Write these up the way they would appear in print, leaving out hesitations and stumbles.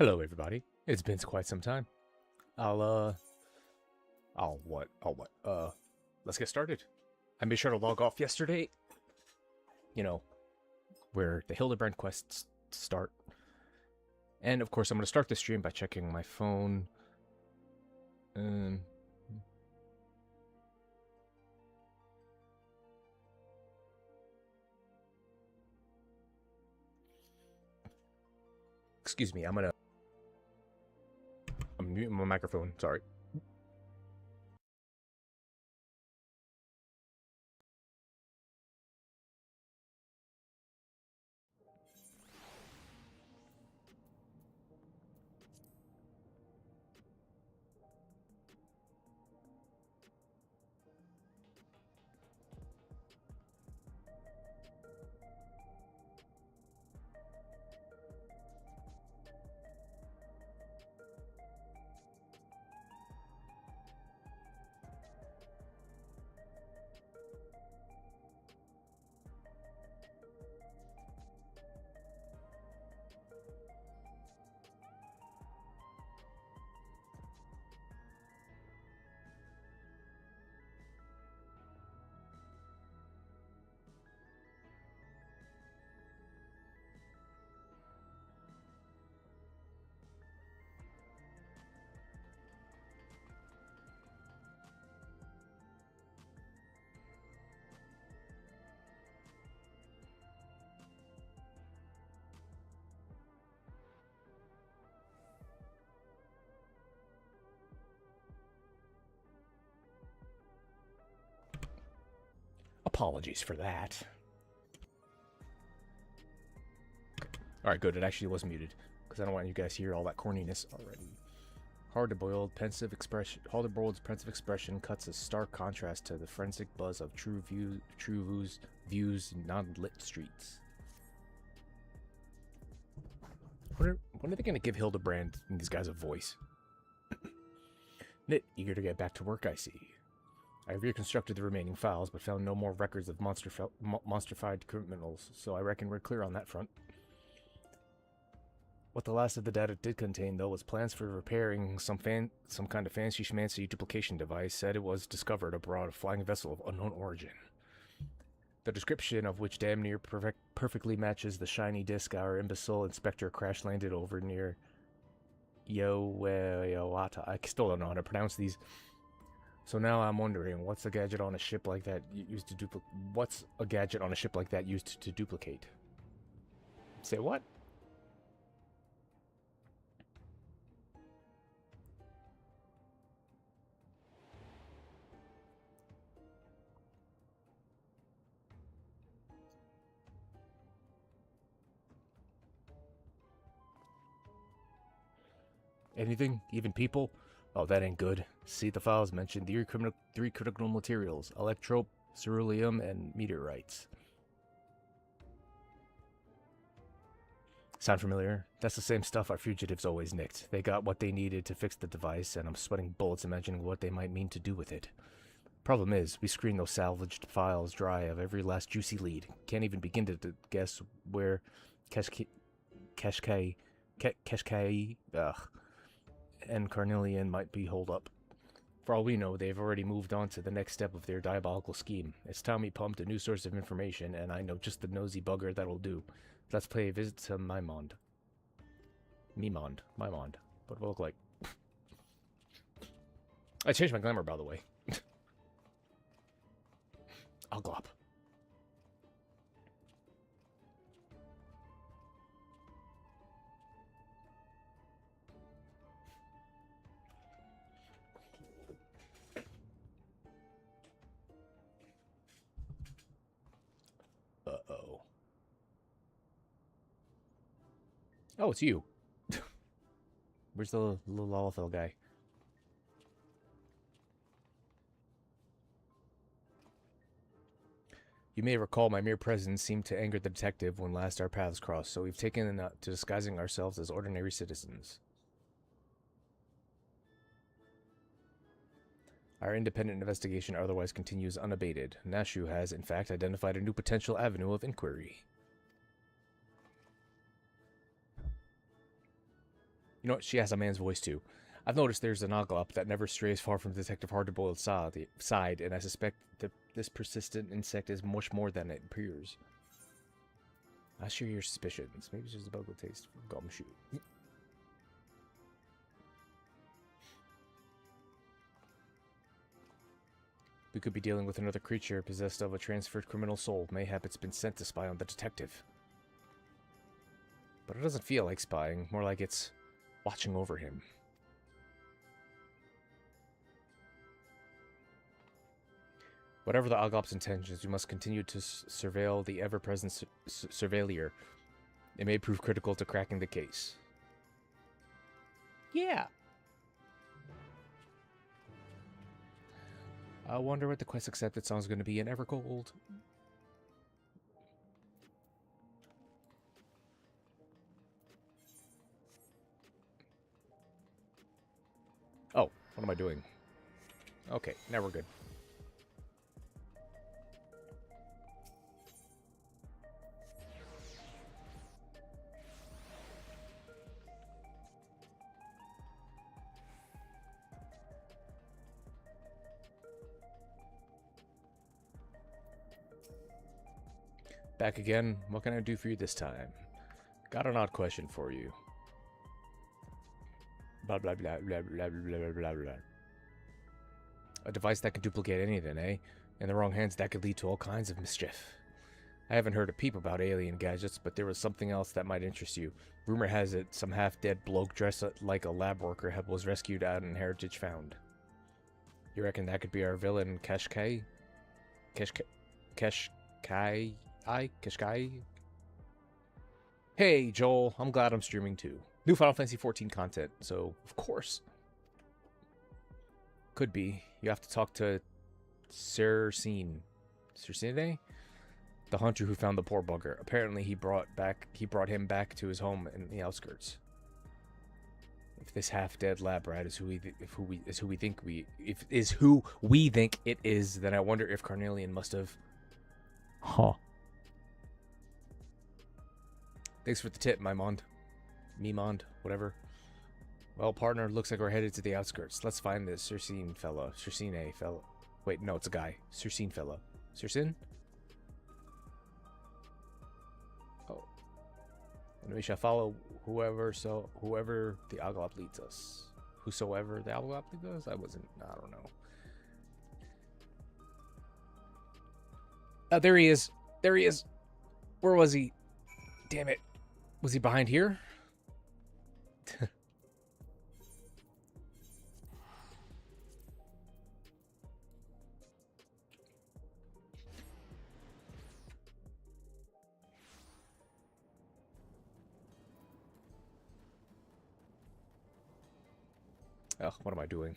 Hello, everybody. It's been quite some time. I'll, let's get started. I made sure to log off yesterday. You know, where the Hildibrand quests start. And, of course, I'm going to start the stream by checking my phone. Excuse me, I'm muting my microphone, sorry. Apologies for that. Alright, good. It actually was muted. Because I don't want you guys to hear all that corniness already. Hard-boiled, pensive expression cuts a stark contrast to the forensic buzz of true views non-lit streets. When are they going to give Hildibrand and these guys a voice? Nit, eager to get back to work, I see. I reconstructed the remaining files, but found no more records of monstrified criminals, so I reckon we're clear on that front. What the last of the data did contain, though, was plans for repairing some kind of fancy-schmancy duplication device. Said it was discovered aboard a flying vessel of unknown origin. The description of which damn near perfectly matches the shiny disk our imbecile inspector crash-landed over near Yoewata. I still don't know how to pronounce these. So now I'm wondering, what's a gadget on a ship like that used to duplicate? Say what? Anything? Even people? Oh, that ain't good. See, the files mentioned three critical materials: electrope, ceruleum, and meteorites. Sound familiar? That's the same stuff our fugitives always nicked. They got what they needed to fix the device, and I'm sweating bullets imagining what they might mean to do with it. Problem is, we screened those salvaged files dry of every last juicy lead. Can't even begin to guess where Keshkai and Carnelian might be holed up. For all we know, they've already moved on to the next step of their diabolical scheme. It's time we pumped a new source of information, and I know just the nosy bugger that'll do. Let's pay a visit to Maimond. Maimond. What it look like? I changed my glamour, by the way. I'll glop. Uh-oh. Oh, it's you. Where's the little Lalafell guy? You may recall my mere presence seemed to anger the detective when last our paths crossed, so we've taken to disguising ourselves as ordinary citizens. Our independent investigation otherwise continues unabated. Nashu has, in fact, identified a new potential avenue of inquiry. You know what? She has a man's voice, too. I've noticed there's an Oglop that never strays far from Detective Hardboiled's side, and I suspect that this persistent insect is much more than it appears. I share your suspicions. Maybe it's just a bug with taste for gumshoe. We could be dealing with another creature possessed of a transferred criminal soul. Mayhap it's been sent to spy on the detective. But it doesn't feel like spying, more like it's watching over him. Whatever the Oglop's intentions, we must continue to surveil the ever-present surveillier. It may prove critical to cracking the case. Yeah. I wonder what the quest accepted song is going to be in Evercold. Oh, what am I doing? Okay, now we're good. Back again. What can I do for you this time? Got an odd question for you. Blah, blah, blah, blah, blah, blah, blah, blah. A device that can duplicate anything, eh? In the wrong hands, that could lead to all kinds of mischief. I haven't heard a peep about alien gadgets, but there was something else that might interest you. Rumor has it some half-dead bloke dressed like a lab worker was rescued out in Heritage Found. You reckon that could be our villain, Keshkai? Keshkai? Hey, Joel. I'm glad I'm streaming too. New Final Fantasy XIV content, so of course. Could be. You have to talk to Cersine, the hunter who found the poor bugger. Apparently, he brought him back to his home in the outskirts. If this half-dead lab rat is who we think it is, then I wonder if Carnelian must have. Huh. Thanks for the tip, Mimond, whatever. Well, partner, looks like we're headed to the outskirts. Let's find this Cersine fella. Wait, no, it's a guy. Cersine fella. Cersine? Oh. And we shall follow whoever the Oglop leads us. Whosoever the Oglop leads us? I don't know. Oh, there he is. Where was he? Damn it. Was he behind here? Ugh, what am I doing?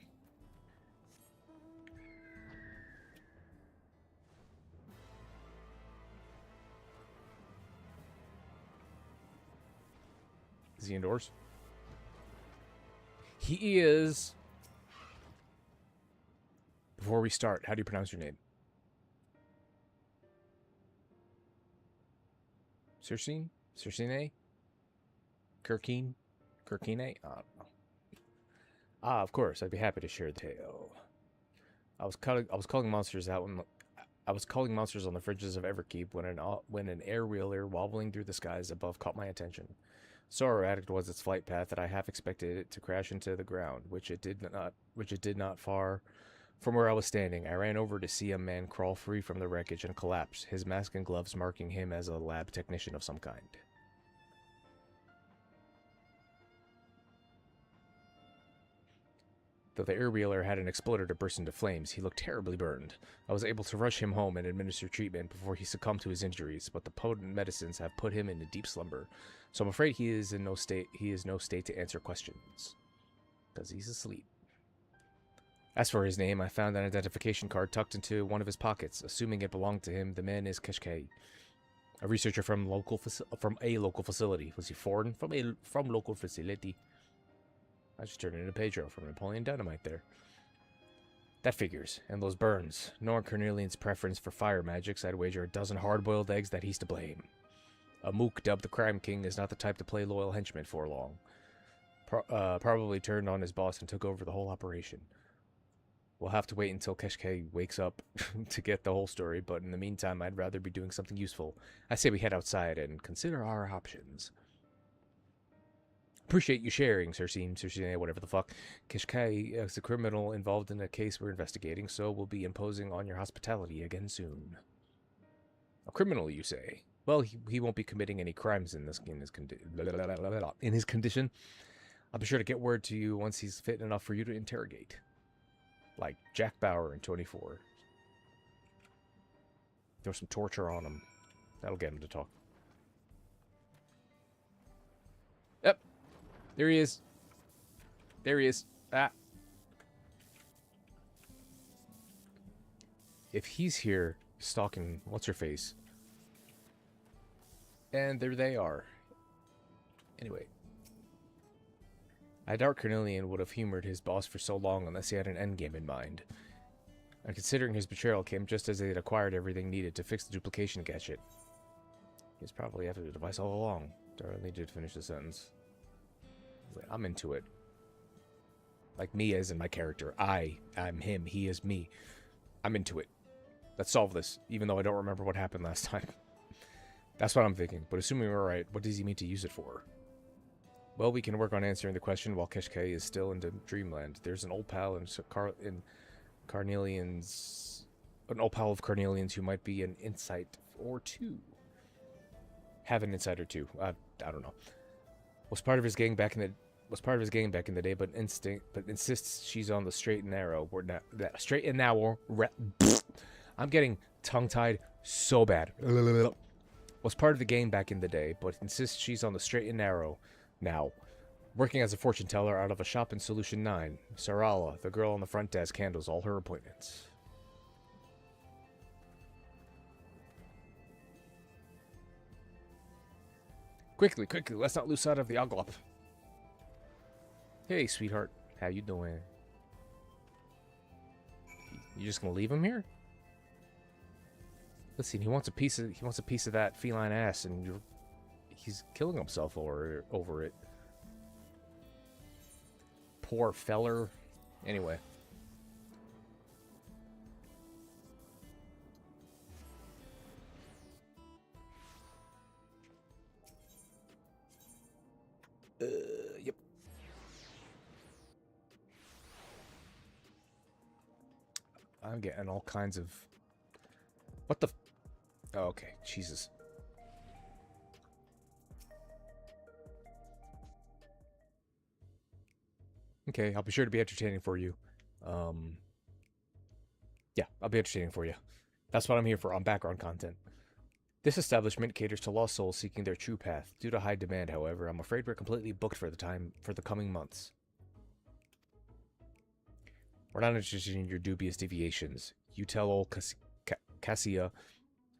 Is he indoors? He is. Before we start, how do you pronounce your name? Cersine? Cersine? Kirkine? Kirkine? I don't know. Ah, of course, I'd be happy to share the tale. I was calling monsters on the fringes of Everkeep when an air wheeler wobbling through the skies above caught my attention. So erratic was its flight path that I half expected it to crash into the ground, which it did not far from where I was standing. I ran over to see a man crawl free from the wreckage and collapse, his mask and gloves marking him as a lab technician of some kind. Though the air-wheeler had an exploder to burst into flames, he looked terribly burned. I was able to rush him home and administer treatment before he succumbed to his injuries, but the potent medicines have put him into deep slumber, so I'm afraid he is no state to answer questions. Because he's asleep. As for his name, I found an identification card tucked into one of his pockets. Assuming it belonged to him, the man is Keshkai, a researcher from a local facility. Was he foreign? From local facility. I just turned into Pedro from Napoleon Dynamite there. That figures. And those burns. Knowing Cornelian's preference for fire magics, I'd wager a dozen hard-boiled eggs that he's to blame. A mook dubbed the Crime King is not the type to play loyal henchman for long. probably turned on his boss and took over the whole operation. We'll have to wait until Keshke wakes up to get the whole story, but in the meantime, I'd rather be doing something useful. I say we head outside and consider our options. Appreciate you sharing, Cersei, whatever the fuck. Keshke is a criminal involved in a case we're investigating, so we'll be imposing on your hospitality again soon. A criminal, you say? Well, he won't be committing any crimes in his condition. I'll be sure to get word to you once he's fit enough for you to interrogate. Like Jack Bauer in 24. Throw some torture on him. That'll get him to talk. Yep. There he is. There he is. Ah. If he's here stalking what's-her-face. And there they are. Anyway. I doubt Cornelian would have humored his boss for so long unless he had an endgame in mind. And considering his betrayal came just as they had acquired everything needed to fix the duplication gadget. He's probably after the device all along. Darley did finish the sentence. I'm into it. Like me as in my character. I'm him. He is me. I'm into it. Let's solve this, even though I don't remember what happened last time. That's what I'm thinking. But assuming we're right, what does he mean to use it for? Well, we can work on answering the question while Keshke is still in Dreamland. There's an old pal in Carnelian's... An old pal of Carnelian's who might be an insight or two. Have an insight or two. I don't know. Was part of his gang back in the day, but insists she's on the straight and narrow. Straight and narrow. I'm getting tongue-tied so bad. Was part of the gang back in the day, but insists she's on the straight and narrow now. Working as a fortune teller out of a shop in Solution 9. Sarala, the girl on the front desk, handles all her appointments. Quickly, let's not lose sight of the Oglop. Hey, sweetheart. How you doing? You just gonna leave him here? Listen, he wants a piece of that feline ass, and he's killing himself over it. Poor feller. Anyway. Yep. I'm getting all kinds of... What the... Oh, okay. Jesus. Okay, I'll be sure to be entertaining for you. Yeah, I'll be entertaining for you. That's what I'm here for, on background content. This establishment caters to lost souls seeking their true path. Due to high demand, however, I'm afraid we're completely booked for the coming months. We're not interested in your dubious deviations. You tell old Cassia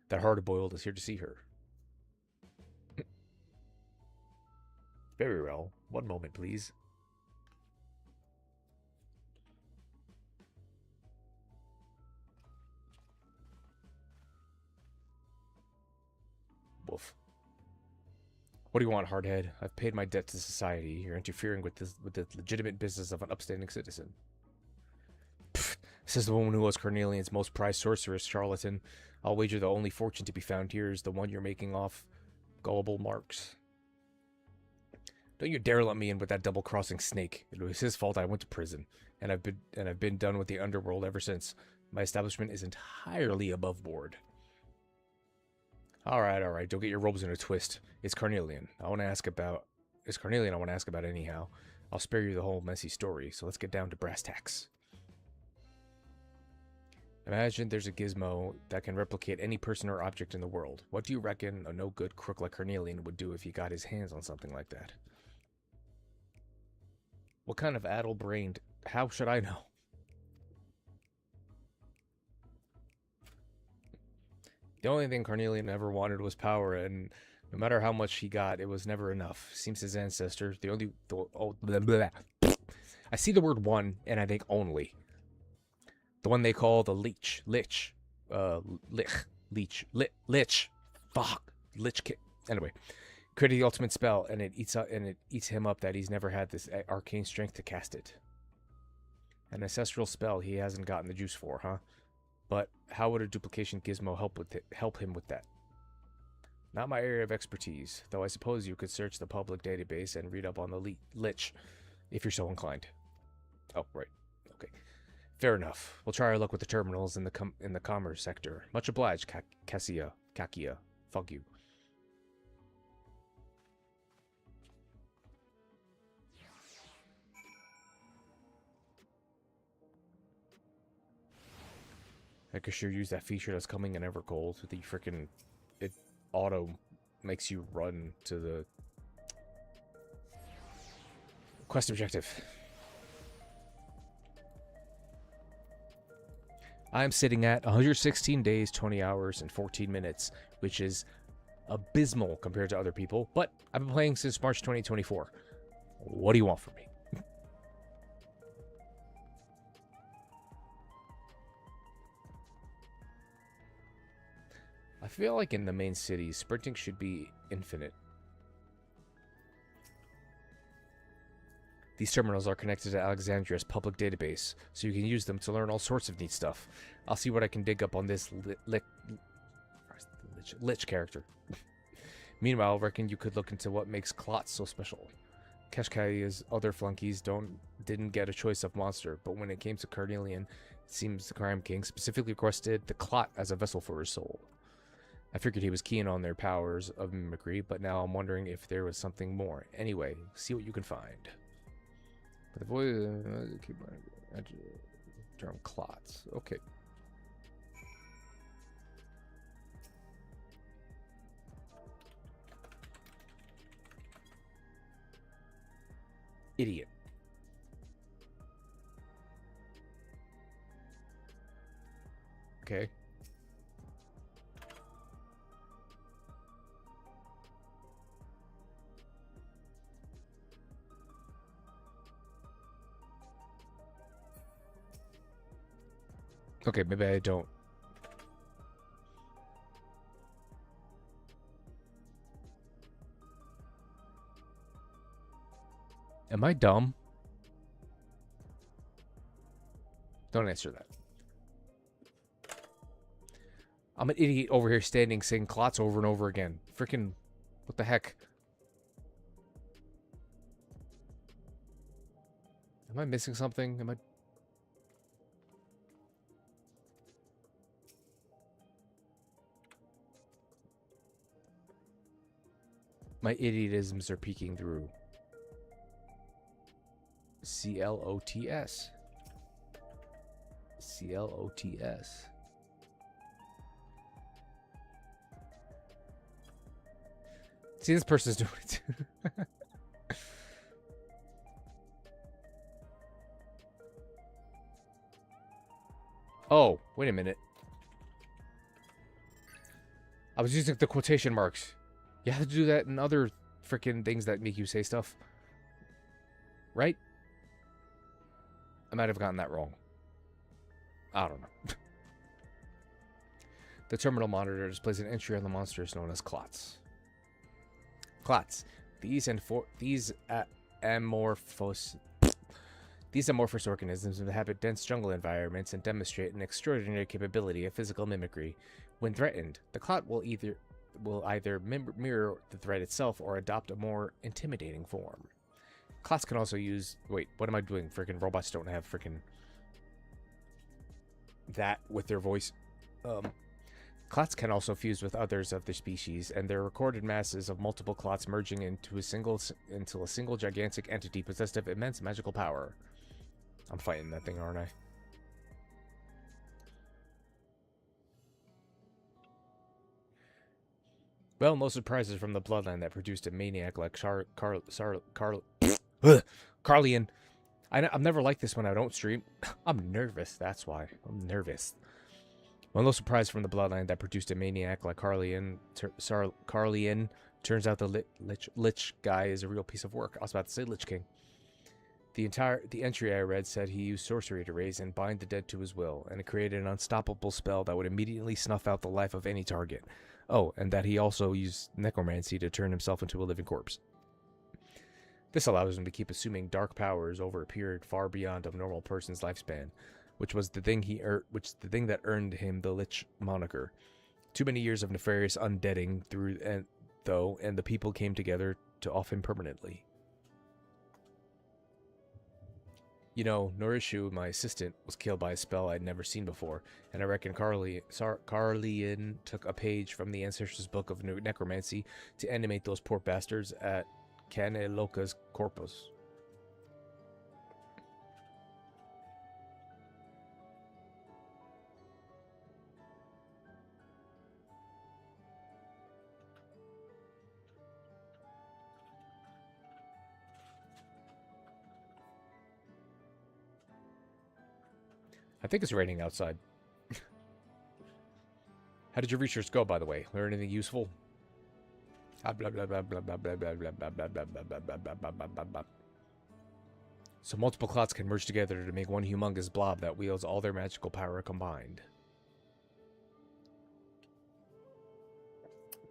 that Hard-Boiled is here to see her. Very well. One moment, please. Woof. What do you want, Hardhead? I've paid my debt to society. You're interfering with the legitimate business of an upstanding citizen. Pfft, says the woman who was Carnelian's most prized sorceress, charlatan. I'll wager the only fortune to be found here is the one you're making off gullible marks. Don't you dare let me in with that double-crossing snake. It was his fault I went to prison, and I've been done with the underworld ever since. My establishment is entirely above board. All right. Don't get your robes in a twist. It's Carnelian. I want to ask about anyhow. I'll spare you the whole messy story, so let's get down to brass tacks. Imagine there's a gizmo that can replicate any person or object in the world. What do you reckon a no-good crook like Carnelian would do if he got his hands on something like that? What kind of addle-brained... How should I know? The only thing Carnelian ever wanted was power, and no matter how much he got, it was never enough. Seems his ancestors, blah, blah, blah. I see the word one, and I think only. The one they call the lich. Fuck. Lich kid. Anyway. Created the ultimate spell, and it eats him up that he's never had this arcane strength to cast it. An ancestral spell he hasn't gotten the juice for, huh? But how would a duplication gizmo help him with that? Not my area of expertise, though I suppose you could search the public database and read up on the Lich, if you're so inclined. Oh, right. Okay. Fair enough. We'll try our luck with the terminals in the commerce sector. Much obliged, Kakia. Fuck you. I could sure use that feature that's coming in Evergold. The freaking it auto makes you run to the quest objective. I'm sitting at 116 days, 20 hours, and 14 minutes, which is abysmal compared to other people, but I've been playing since March 2024. What do you want from me? I feel like in the main cities, sprinting should be infinite. These terminals are connected to Alexandria's public database, so you can use them to learn all sorts of neat stuff. I'll see what I can dig up on this Lich character. Meanwhile, I reckon you could look into what makes Clot so special. Keshkai's other flunkies didn't get a choice of monster, but when it came to Carnelian, it seems the Crime King specifically requested the Clot as a vessel for his soul. I figured he was keen on their powers of mimicry, but now I'm wondering if there was something more. Anyway, see what you can find. But the voice keep term clots. Okay. Idiot. Okay. Okay, maybe I don't. Am I dumb? Don't answer that. I'm an idiot over here standing saying clots over and over again. Freaking, what the heck? Am I missing something? Am I... My idiotisms are peeking through. C-L-O-T-S. C-L-O-T-S. See, this person's doing it. Oh, wait a minute. I was using the quotation marks. You have to do that in other freaking things that make you say stuff. Right? I might have gotten that wrong. I don't know. The terminal monitor displays an entry on the monsters known as clots. Clots. These amorphous organisms inhabit dense jungle environments and demonstrate an extraordinary capability of physical mimicry. When threatened, the clot will either mirror the threat itself or adopt a more intimidating form. Clots can also use... Wait, what am I doing? Freaking robots don't have freaking... that with their voice. Clots can also fuse with others of their species, and their recorded masses of multiple clots merging into a single gigantic entity possessed of immense magical power. I'm fighting that thing, aren't I? Well, no surprises from the bloodline that produced a maniac like Carlian. I'm never like this when I don't stream. I'm nervous, that's why. I'm nervous. Well, no surprise from the bloodline that produced a maniac like Carlian. Turns out the Lich guy is a real piece of work. I was about to say Lich King. The entry I read said he used sorcery to raise and bind the dead to his will, and it created an unstoppable spell that would immediately snuff out the life of any target. Oh, and that he also used necromancy to turn himself into a living corpse. This allows him to keep assuming dark powers over a period far beyond a normal person's lifespan, which was the thing that earned him the Lich moniker. Too many years of nefarious undeading and the people came together to off him permanently. You know, Norishu, my assistant, was killed by a spell I'd never seen before, and I reckon Carlian took a page from the Ancestors' Book of Necromancy to animate those poor bastards at Caneloca's corpus. I think it's raining outside. How did your research go, by the way? Learn anything useful? So multiple clots can merge together to make one humongous blob that wields all their magical power combined.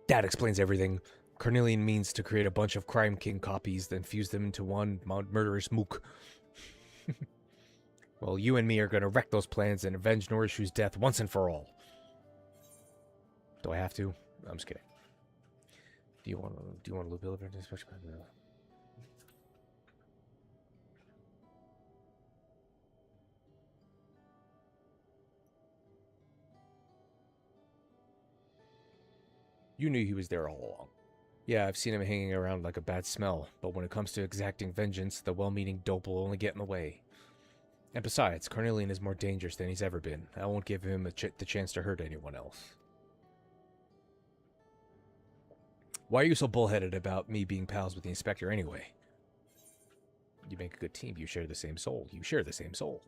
That explains everything. Carnelian means to create a bunch of Crime King copies, then fuse them into one murderous mook. Well, you and me are going to wreck those plans and avenge Norishu's death once and for all. Do I have to? I'm just kidding. Do you want to loop Hildibrand? You knew he was there all along. Yeah, I've seen him hanging around like a bad smell, but when it comes to exacting vengeance, the well-meaning dope will only get in the way. And besides, Carnelian is more dangerous than he's ever been. I won't give him the chance to hurt anyone else. Why are you so bullheaded about me being pals with the Inspector anyway? You make a good team. You share the same soul. You share the same soul.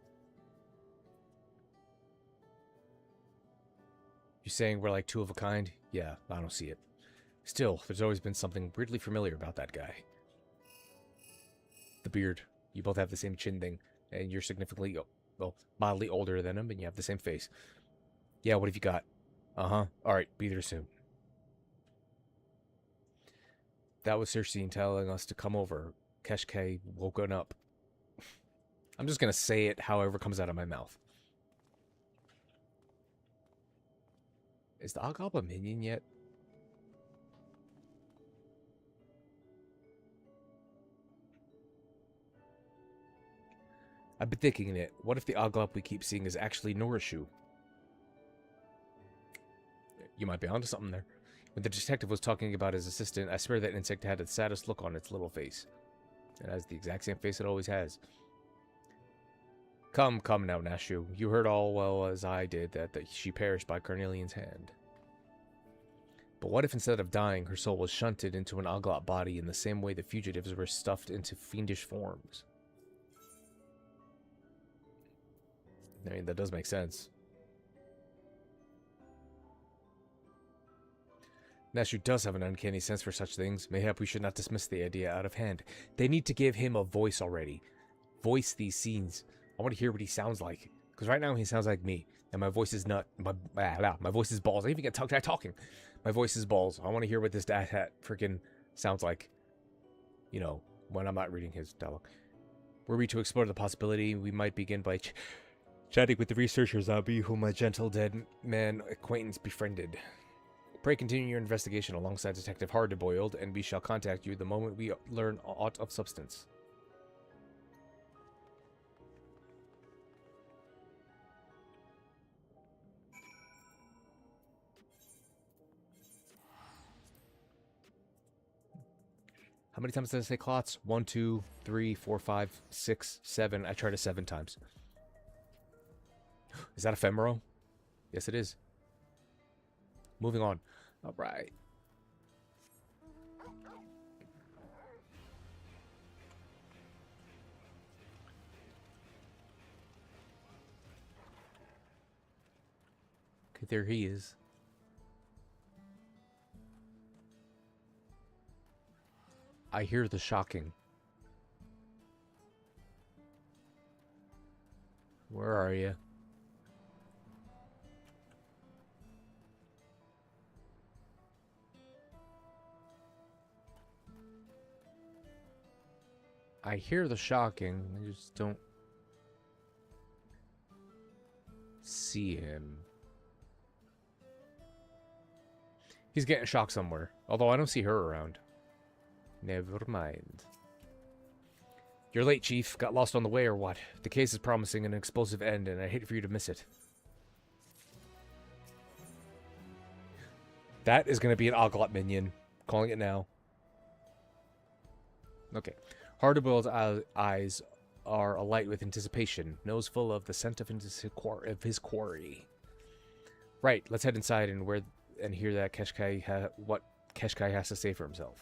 You saying we're like two of a kind? Yeah, I don't see it. Still, there's always been something weirdly familiar about that guy. The beard. You both have the same chin thing. And you're significantly, well, mildly older than him, and you have the same face. Yeah, what have you got? Uh-huh. Alright, be there soon. That was Cersei telling us to come over. Keshke woken up. I'm just gonna say it however comes out of my mouth. Is the Occult a minion yet? I've been thinking it. What if the Occult we keep seeing is actually Norishu? You might be onto something there. When the detective was talking about his assistant, I swear that insect had the saddest look on its little face. It has the exact same face it always has. Come now, Nashu. You heard all well as I did that she perished by Carnelian's hand. But what if instead of dying, her soul was shunted into an Oglot body in the same way the fugitives were stuffed into fiendish forms? I mean, that does make sense. Nashu does have an uncanny sense for such things. Mayhap we should not dismiss the idea out of hand. They need to give him a voice already. Voice these scenes. I want to hear what he sounds like. Because right now he sounds like me. And my voice is nut. My voice is balls. I even get talking. My voice is balls. I want to hear what this hat freaking sounds like. You know, when I'm not reading his dialogue. Were we to explore the possibility, we might begin by chatting with the researcher zombie whom my gentle dead man acquaintance befriended. Pray continue your investigation alongside Detective Hardboiled, and we shall contact you the moment we learn aught of substance. How many times did I say clots? 1, 2, 3, 4, 5, 6, 7. I tried it 7 times. Is that ephemero? Yes, it is. Moving on. All right. Okay, there he is. I hear the shocking. Where are you? I hear the shocking. I just don't see him. He's getting shocked somewhere. Although I don't see her around. Never mind. You're late, Chief. Got lost on the way or what? The case is promising an explosive end, and I hate for you to miss it. That is going to be an Occult minion. Calling it now. Okay. Hard-boiled eyes are alight with anticipation. Nose full of the scent of his quarry. Right. Let's head inside and hear that what Keshkai has to say for himself.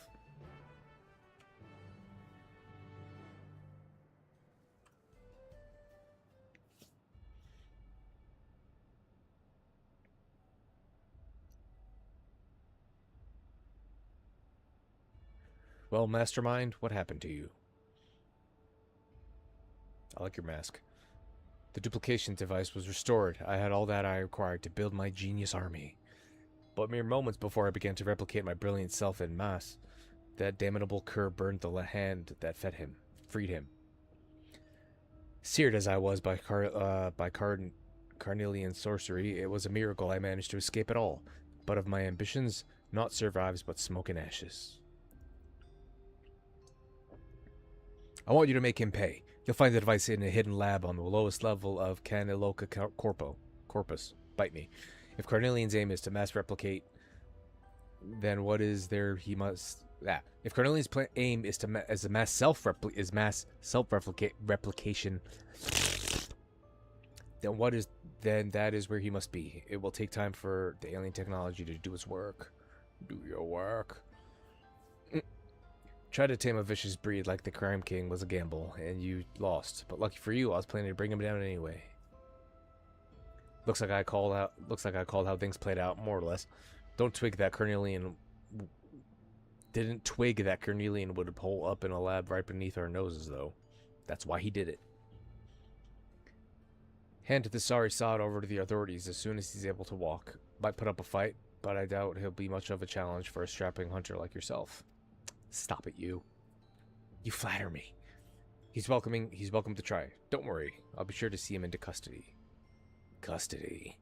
Well, Mastermind, what happened to you? I like your mask. The duplication device was restored. I had all that I required to build my genius army. But mere moments before I began to replicate my brilliant self en masse, that damnable cur burned the hand that freed him. Seared as I was by Carnelian sorcery, it was a miracle I managed to escape at all. But of my ambitions, naught survives but smoke and ashes. I want you to make him pay. You'll find the device in a hidden lab on the lowest level of Caniloca Corpus. Bite me. If Carnelian's aim is to mass replicate, then what is there he must... If Carnelian's aim is to mass self-replication, then that is where he must be. It will take time for the alien technology to do its work. Do your work. Try to tame a vicious breed like the Crime King was a gamble, and you lost. But lucky for you, I was planning to bring him down anyway. Looks like I called how things played out, more or less. Didn't twig that Carnelian would hole up in a lab right beneath our noses, though. That's why he did it. Hand the sorry sod over to the authorities as soon as he's able to walk. Might put up a fight, but I doubt he'll be much of a challenge for a strapping hunter like yourself. Stop it, you. You flatter me. He's welcome to try. Don't worry. I'll be sure to see him into custody. Custody.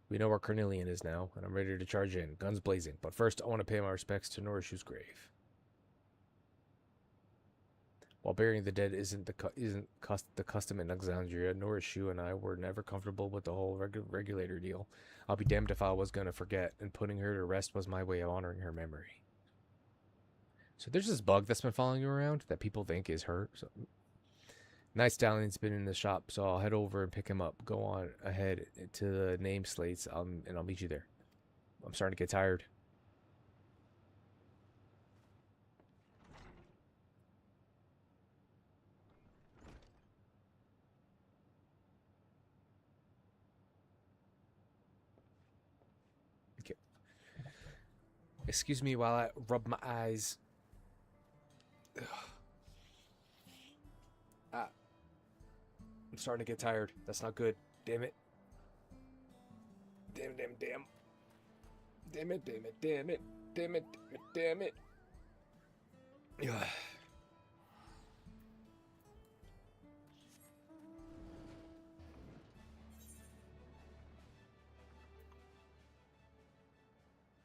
We know where Carnelian is now, and I'm ready to charge in, guns blazing. But first, I want to pay my respects to Norishu's grave. While burying the dead isn't the custom in Alexandria, Norishu and I were never comfortable with the whole regulator deal. I'll be damned if I was going to forget, and putting her to rest was my way of honoring her memory. So there's this bug that's been following you around that people think is her. So, Night Stallion's been in the shop, so I'll head over and pick him up. Go on ahead to the name slates, and I'll meet you there. I'm starting to get tired. Okay. Excuse me while I rub my eyes. I'm starting to get tired. That's not good. Damn it. Damn. Damn it.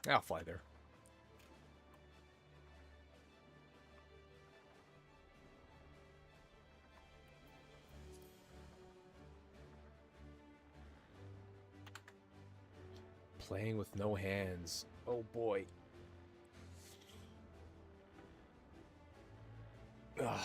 I'll fly there. Playing with no hands. Oh boy. Ugh.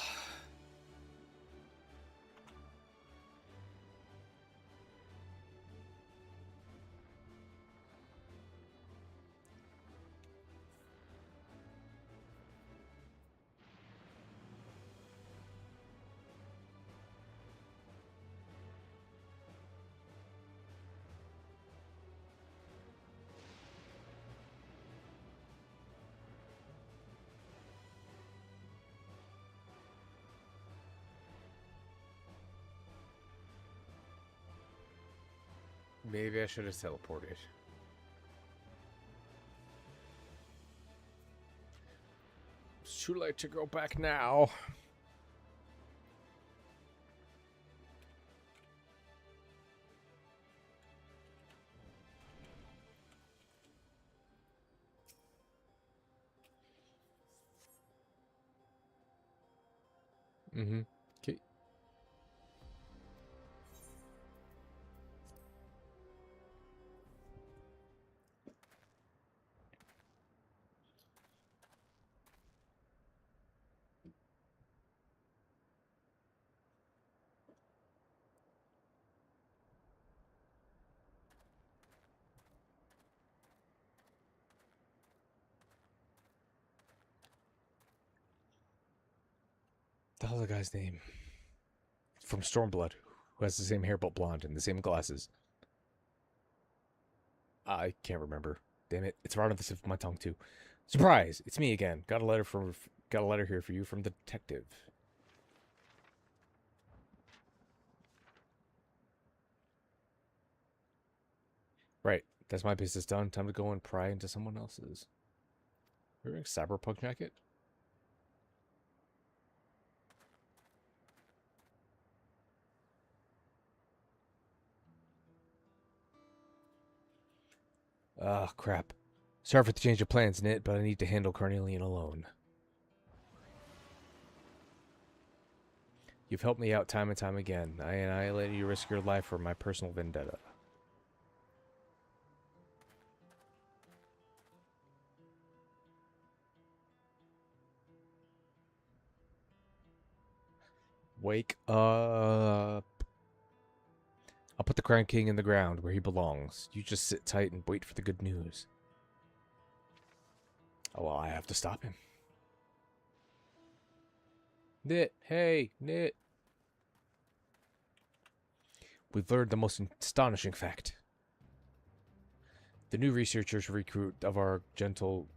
Maybe I should have teleported. It's too late to go back now. Mm-hmm. Okay. The hell is the guy's name? From Stormblood, who has the same hair but blonde and the same glasses. I can't remember. Damn it! It's right on the tip of my tongue too. Surprise! It's me again. Got a letter here for you from the detective. Right. That's my business done. Time to go and pry into someone else's. Wearing a cyberpunk jacket? Ah, crap. Sorry for the change of plans, Nit, but I need to handle Carnelian alone. You've helped me out time and time again. I annihilated you, risk your life for my personal vendetta. Wake up. I'll put the Crown King in the ground where he belongs. You just sit tight and wait for the good news. Oh, well, I have to stop him. Nit, hey, Nit. We've learned the most astonishing fact. The new researchers recruit of our gentle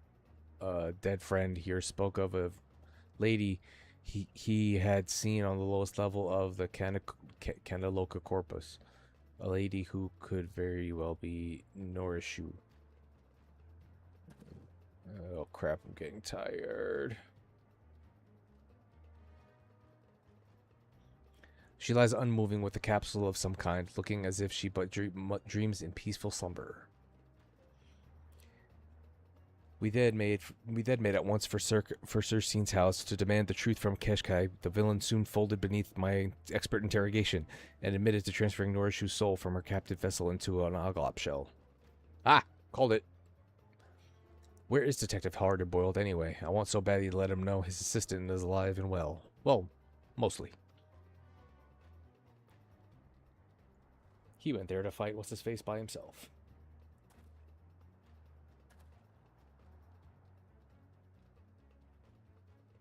dead friend here spoke of a lady he had seen on the lowest level of the Canaloca corpus. A lady who could very well be Norishu. Oh crap, I'm getting tired. She lies unmoving with a capsule of some kind, looking as if she but dreams in peaceful slumber. We then made at once for Circene's house to demand the truth from Keshkai. The villain soon folded beneath my expert interrogation and admitted to transferring Norishu's soul from her captive vessel into an Oglop shell. Ah, called it. Where is Detective Hard-Boiled anyway? I want so badly to let him know his assistant is alive and well. Well, mostly. He went there to fight what's-his-face by himself.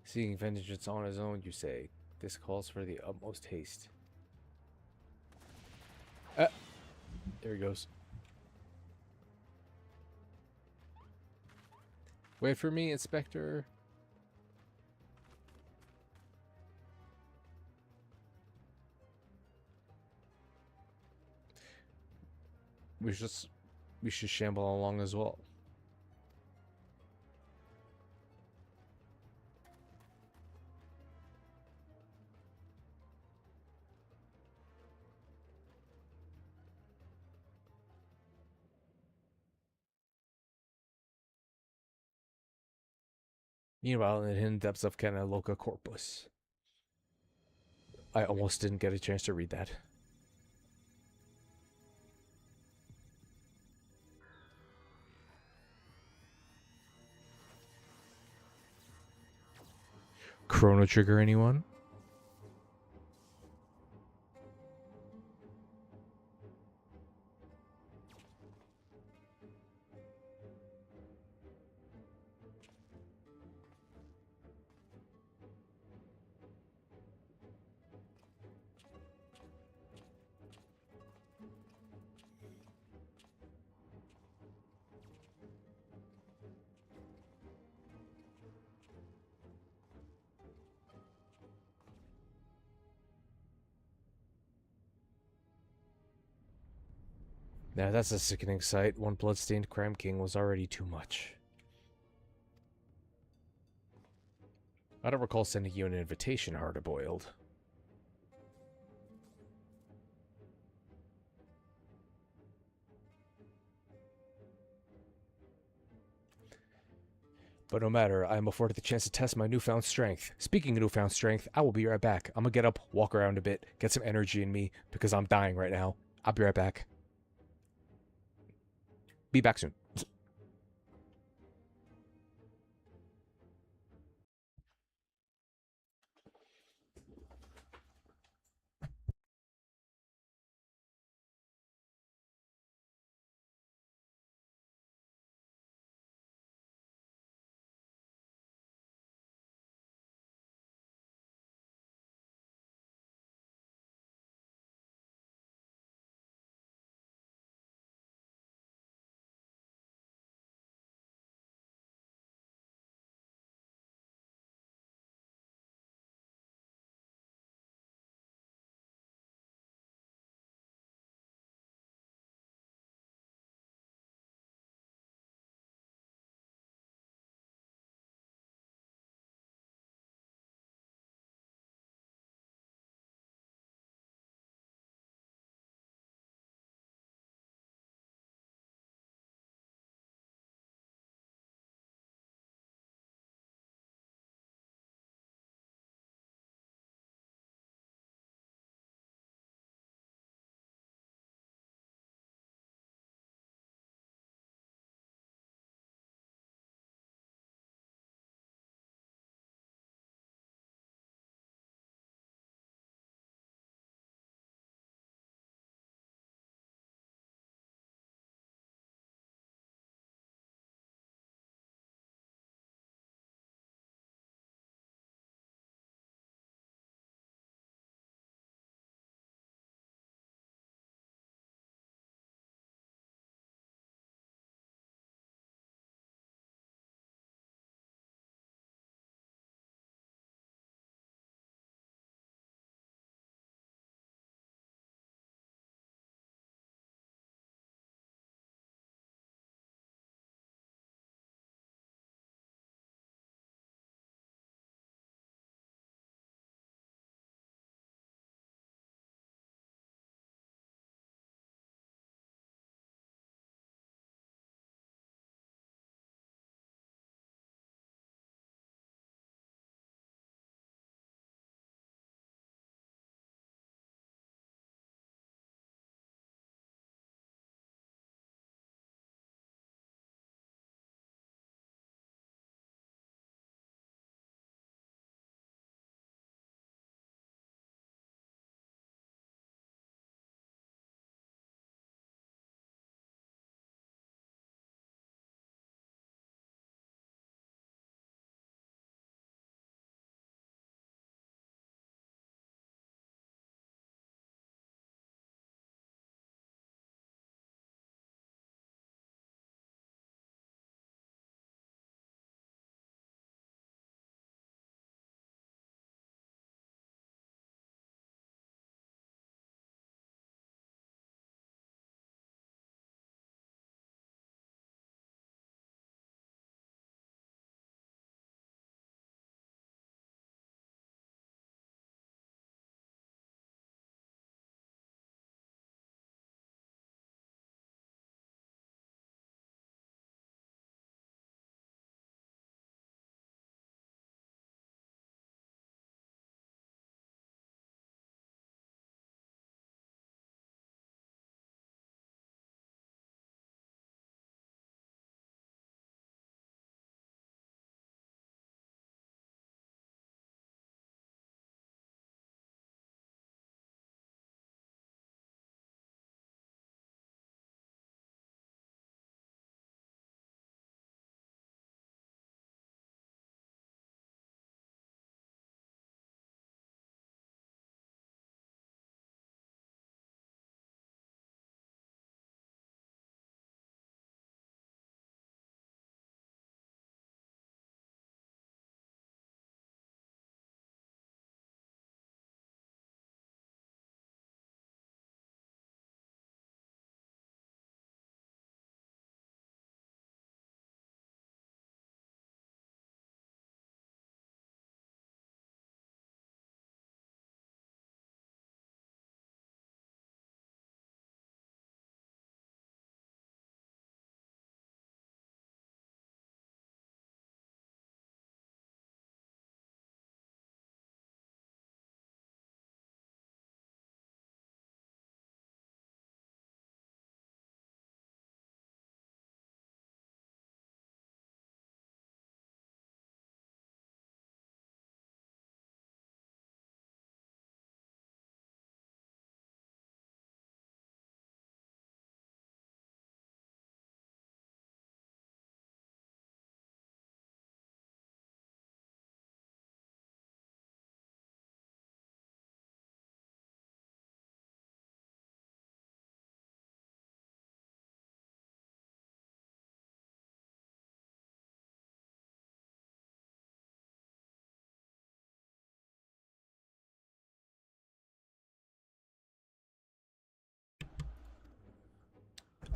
Seeking vengeance on his own, you say. This calls for the utmost haste. There he goes. Wait for me, Inspector. We should shamble along as well. Meanwhile, in the hidden depths of Canaloca Corpus. I almost didn't get a chance to read that. Chrono Trigger, anyone? Now that's a sickening sight. One bloodstained crime king was already too much. I don't recall sending you an invitation, Hard-boiled. But no matter, I am afforded the chance to test my newfound strength. Speaking of newfound strength, I will be right back. I'm gonna get up, walk around a bit, get some energy in me, because I'm dying right now. I'll be right back. Be back soon.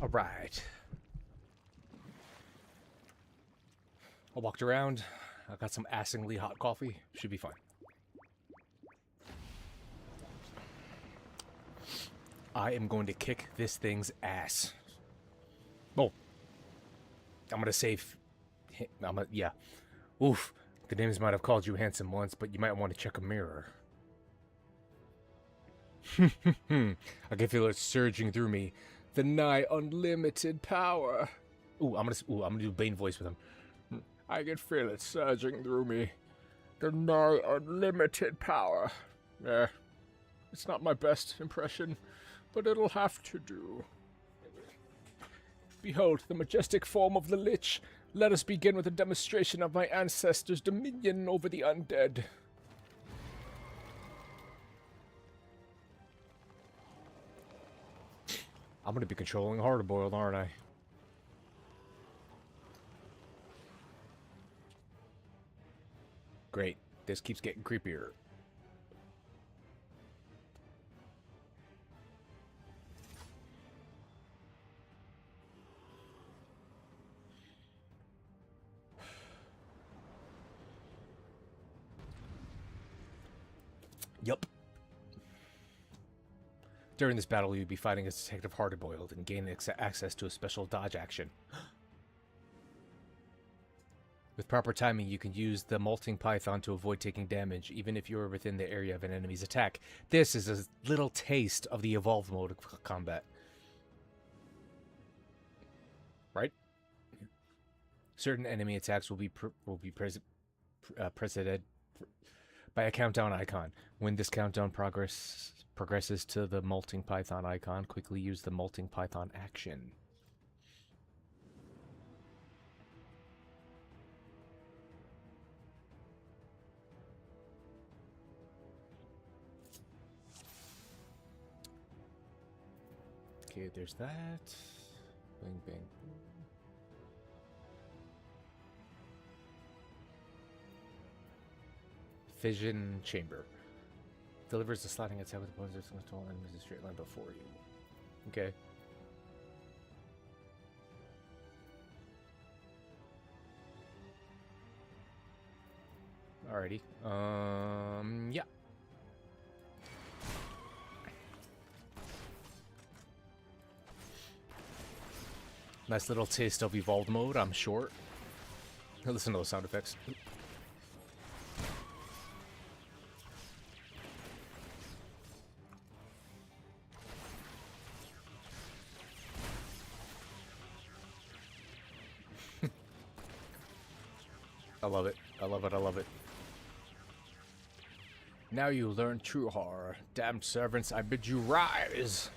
Alright. I walked around. I got some assingly hot coffee. Should be fine. I am going to kick this thing's ass. Oh. I'm gonna save... yeah. Oof. The names might have called you handsome once, but you might want to check a mirror. I can feel it surging through me. The nigh unlimited power. I'm gonna do Bane voice with him. I can feel it surging through me. The nigh unlimited power. It's not my best impression, but it'll have to do. Behold, the majestic form of the Lich. Let us begin with a demonstration of my ancestors' dominion over the undead. I'm gonna be controlling Hard-Boiled, aren't I? Great. This keeps getting creepier. Yup. During this battle, you'll be fighting as Detective Hard-Boiled and gain access to a special dodge action. With proper timing, you can use the Molting Python to avoid taking damage, even if you are within the area of an enemy's attack. This is a little taste of the evolved mode of combat. Right? Certain enemy attacks will be preceded by a countdown icon. When this countdown progresses to the Molting Python icon, quickly use the Molting Python action. Okay, there's that. Bang, bang. Fission Chamber. Delivers a sliding attack with opponents to all enemies in a straight line before you. Okay. Alrighty. Yeah. Nice little taste of evolved mode, I'm sure. Listen to those sound effects. I love it. I love it. I love it. Now you learn true horror. Damned servants, I bid you rise.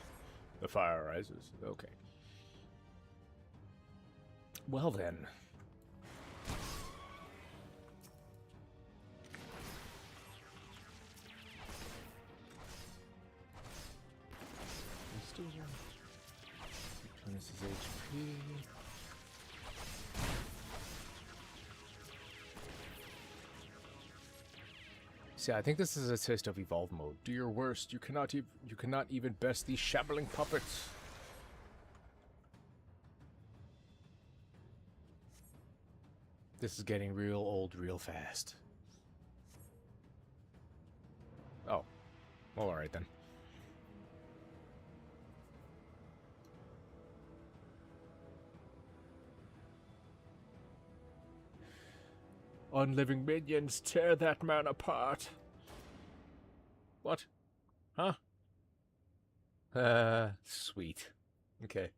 The fire rises. Okay. Well then. Let's do one. This is HP. See, I think this is a taste of evolved mode. Do your worst. You cannot even best these shambling puppets. This is getting real old real fast. Oh. Well, alright then. Unliving minions, tear that man apart. What? Huh? Sweet. Okay.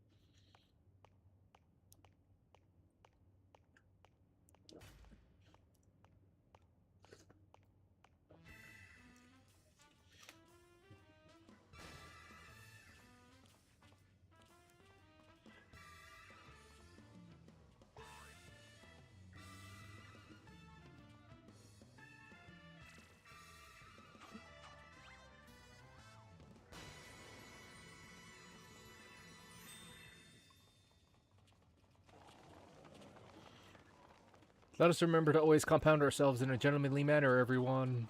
Let us remember to always compound ourselves in a gentlemanly manner, everyone.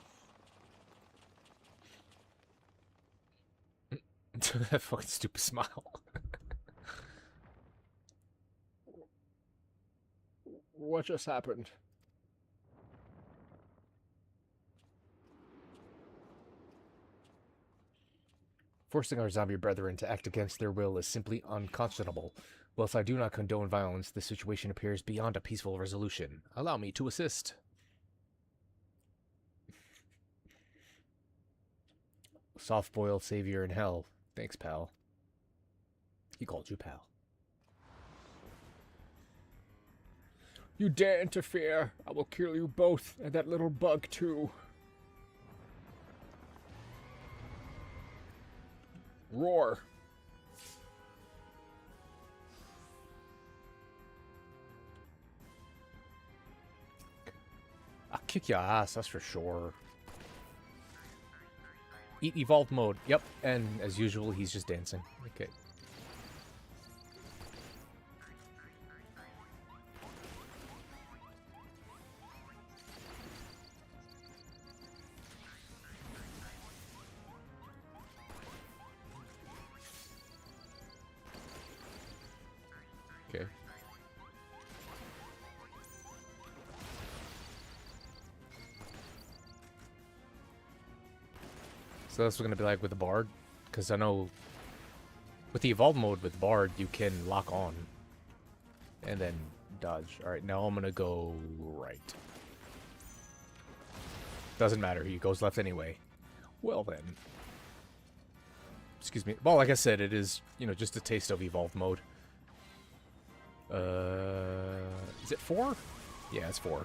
That fucking stupid smile. What just happened? Forcing our zombie brethren to act against their will is simply unconscionable. Whilst I do not condone violence, the situation appears beyond a peaceful resolution. Allow me to assist. Soft-boiled savior in hell. Thanks, pal. He called you pal. You dare interfere, I will kill you both, and that little bug too. Roar. I'll kick your ass, that's for sure. Eat evolved mode. Yep, and as usual, he's just dancing. Okay. Okay. So that's what's going to be like with the Bard, because I know with the evolved mode with Bard, you can lock on and then dodge. Alright, now I'm going to go right. Doesn't matter, he goes left anyway. Well then. Excuse me. Well, like I said, it is, you know, just a taste of evolved mode. Is it 4? Yeah, it's 4.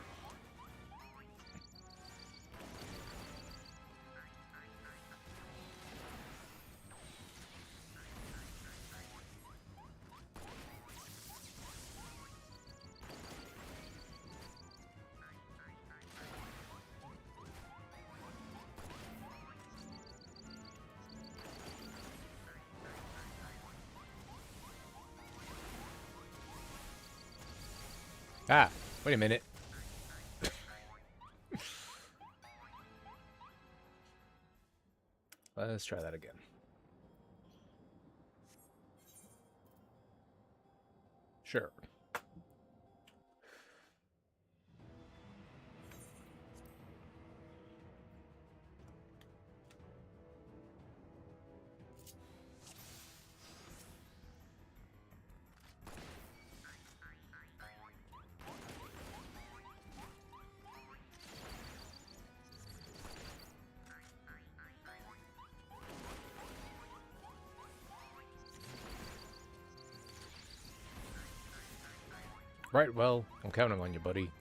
Ah, wait a minute. Let's try that again. Sure. Right, well, I'm counting on you, buddy.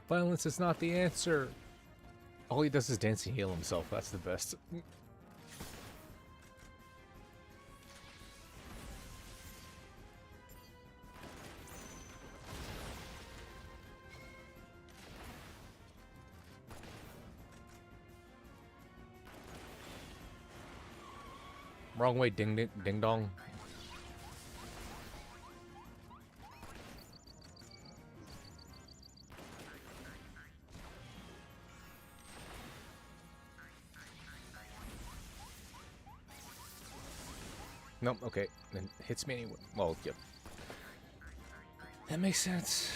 Violence is not the answer. All he does is dance and heal himself. That's the best. Wrong way, ding ding ding dong. Nope, okay. Then hits me anyway. Well, yep. That makes sense.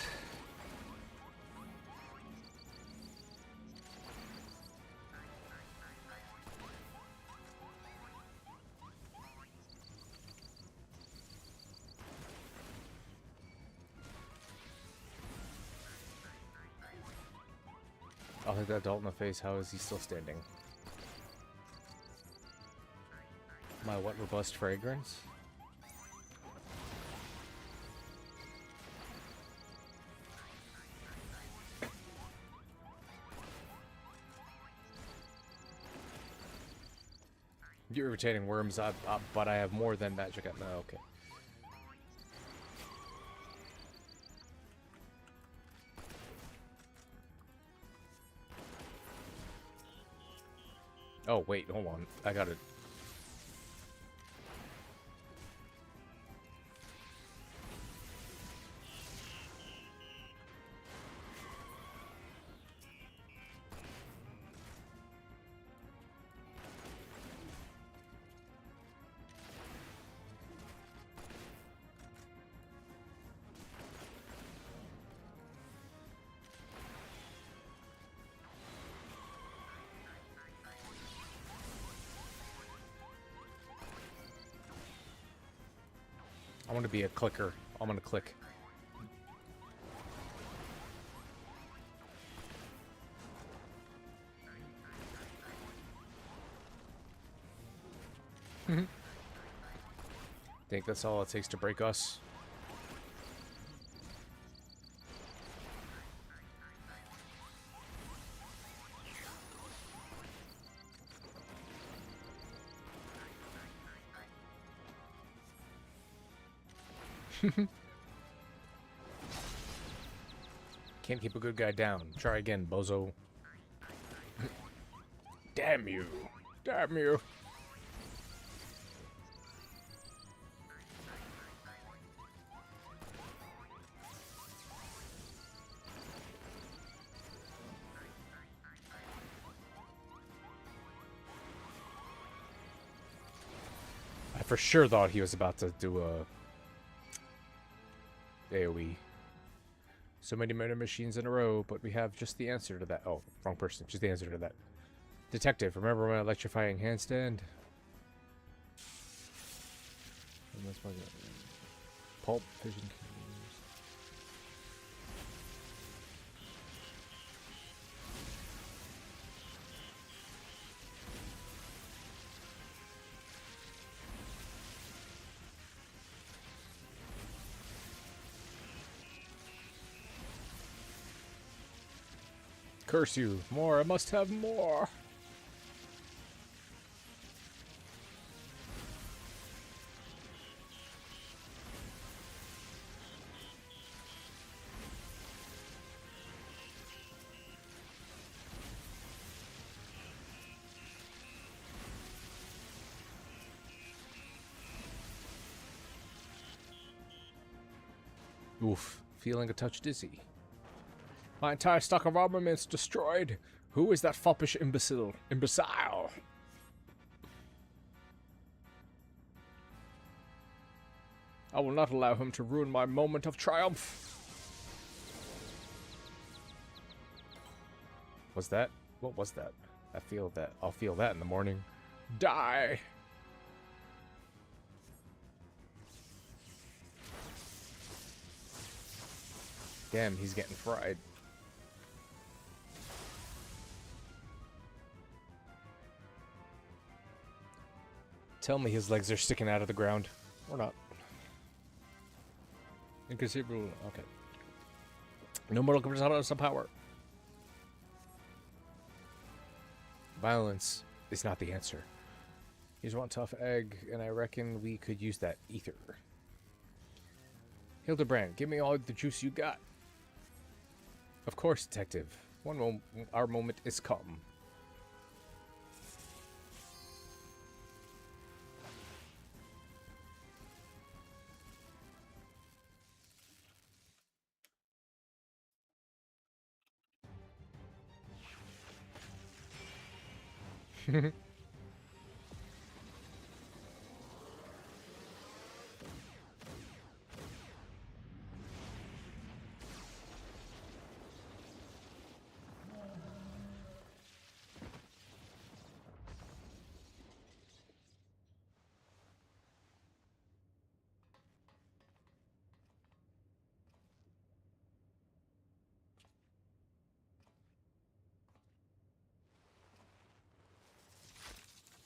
I'll hit that Adult in the face. How is he still standing? My what robust fragrance? You're irritating worms, but I have more than magic. No, okay. Oh, wait, hold on. I got it. I want to be a clicker. I'm gonna click. Think that's all it takes to break us? Can't keep a good guy down. Try again, bozo. Damn you. Damn you. I for sure thought he was about to do a AoE. So many murder machines in a row, but we have just the answer to that. Oh, wrong person. Just the answer to that. Detective, remember my electrifying handstand? Pulp vision. Curse you. More. I must have more. Oof. Feeling a touch dizzy. My entire stock of armaments destroyed. Who is that foppish imbecile? Imbecile! I will not allow him to ruin my moment of triumph. Was that? What was that? I feel that. I'll feel that in the morning. Die! Damn, he's getting fried. Tell me his legs are sticking out of the ground. Or not. Inconceivable. Okay. No mortal can resist some power. Violence is not the answer. Here's one tough egg, and I reckon we could use that ether. Hildibrand, give me all the juice you got. Of course, detective. Our moment is come.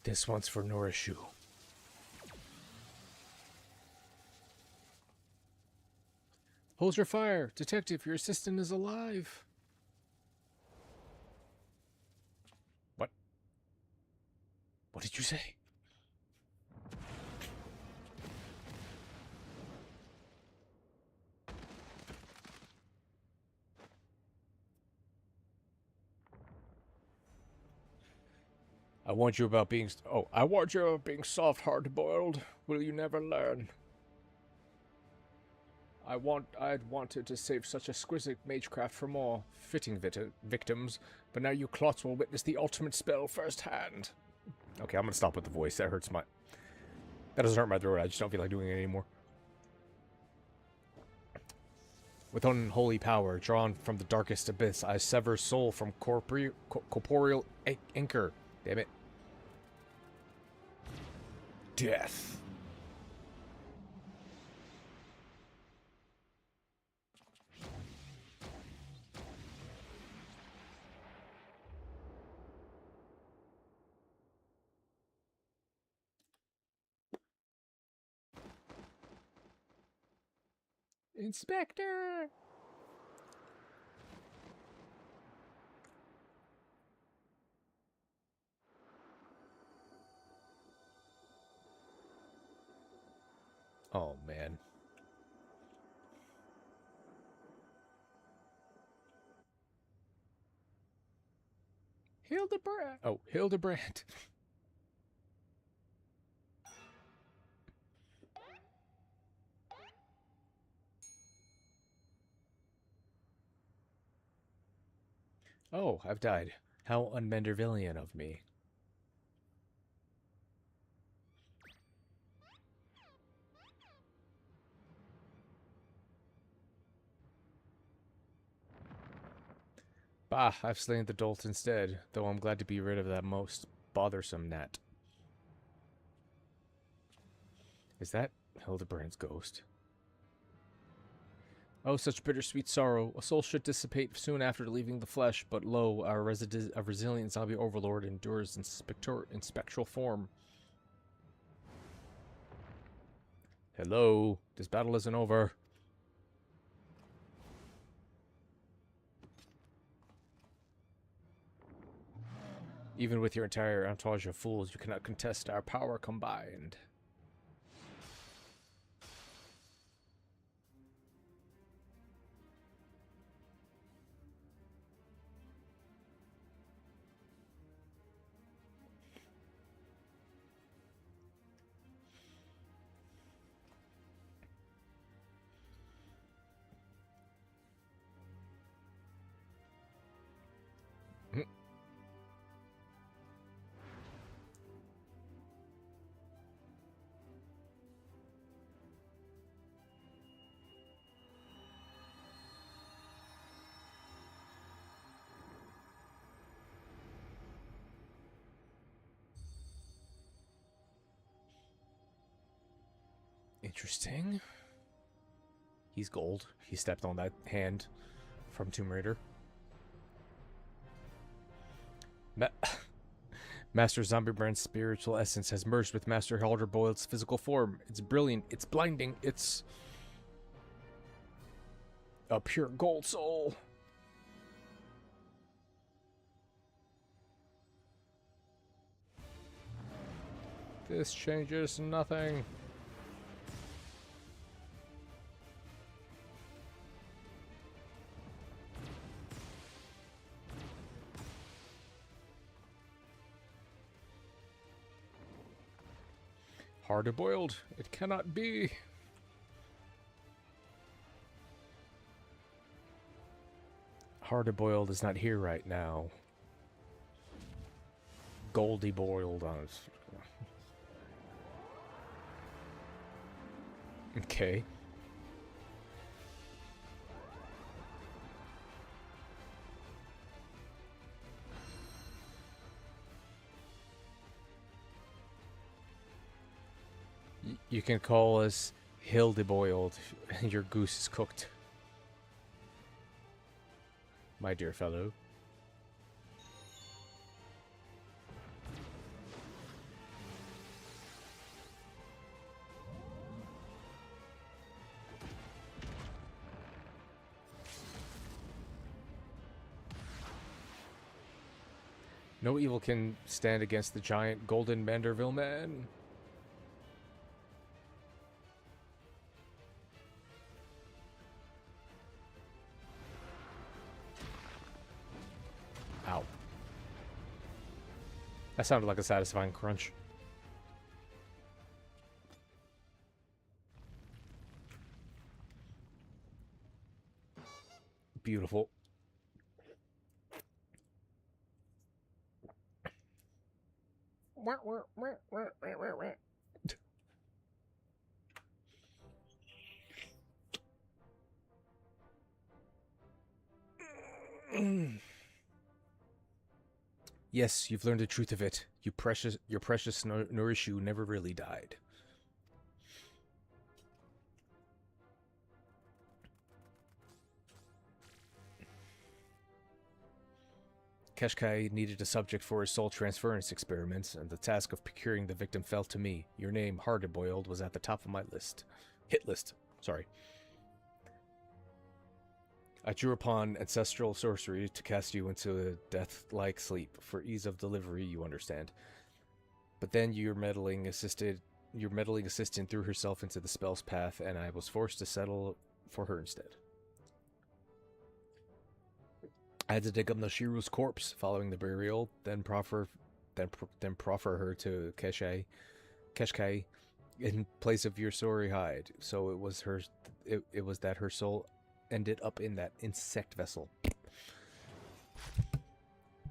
This one's for Norishu. Hold your fire. Detective, your assistant is alive. What? What did you say? I warned you about being... I warned you about being soft, hard-boiled. Will you never learn? I'd wanted to save such exquisite magecraft for more fitting victims, but now you clots will witness the ultimate spell firsthand. Okay, I'm gonna stop with the voice. That hurts my... That doesn't hurt my throat. I just don't feel like doing it anymore. With unholy power, drawn from the darkest abyss, I sever soul from corporeal anchor. Damn it. Death. Inspector! Oh, man. Hildibrand! Oh, Hildibrand. Oh, I've died. How unmendervillian of me. Bah, I've slain the dolt instead, though I'm glad to be rid of that most bothersome gnat. Is that Hildibrand's ghost? Oh, such bittersweet sorrow. A soul should dissipate soon after leaving the flesh, but lo, our resilient zombie overlord endures in spectral form. Hello, this battle isn't over. Even with your entire entourage of fools, you cannot contest our power combined. Interesting. He's gold. He stepped on that hand from Tomb Raider. Master Zombiebrand's spiritual essence has merged with Master Hildibrand's physical form. It's brilliant. It's blinding. It's a pure gold soul. This changes nothing. Hard-boiled. It cannot be. Hard-boiled is not here right now. Goldie boiled on us. Okay. You can call us Hildiboiled. Your goose is cooked. My dear fellow. No evil can stand against the giant golden Manderville man. Ow. That sounded like a satisfying crunch. Beautiful. Yes, you've learned the truth of it. Your precious Nourishu never really died. Keshkai needed a subject for his soul transference experiments, and the task of procuring the victim fell to me. Your name, Hard-boiled, was at the top of my list. Hit list. Sorry. I drew upon ancestral sorcery to cast you into a death-like sleep. For ease of delivery, you understand. But then your meddling assistant threw herself into the spell's path, and I was forced to settle for her instead. I had to dig up Noshiru's corpse following the burial, then proffer her to Keshkai in place of your sorry hide. So it was that her soul ended up in that insect vessel.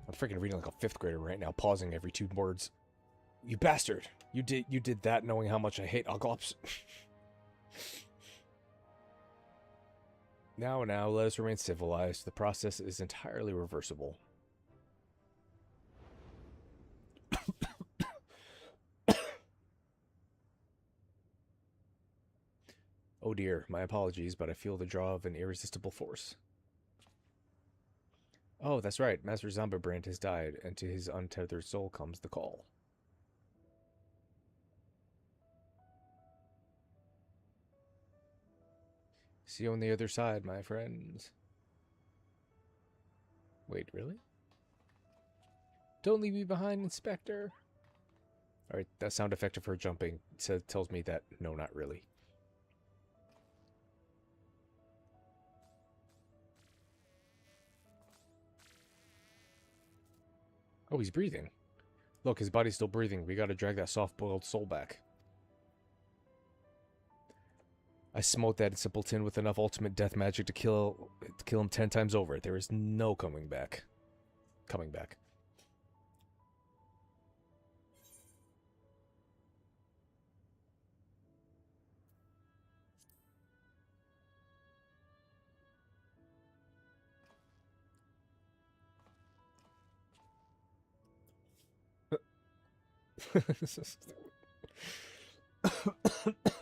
I'm freaking reading like a 5th grader right now, pausing every 2 words. You bastard! You did that knowing how much I hate Occult. Now, let us remain civilized. The process is entirely reversible. Oh dear, my apologies, but I feel the draw of an irresistible force. Oh, that's right, Master Hildibrand has died, and to his untethered soul comes the call. See you on the other side, my friends. Wait, really? Don't leave me behind, Inspector. Alright, that sound effect of her jumping tells me that, no, not really. Oh, he's breathing. Look, his body's still breathing. We gotta drag that soft-boiled soul back. I smote that simpleton with enough ultimate death magic to kill him 10 times over. There is no coming back.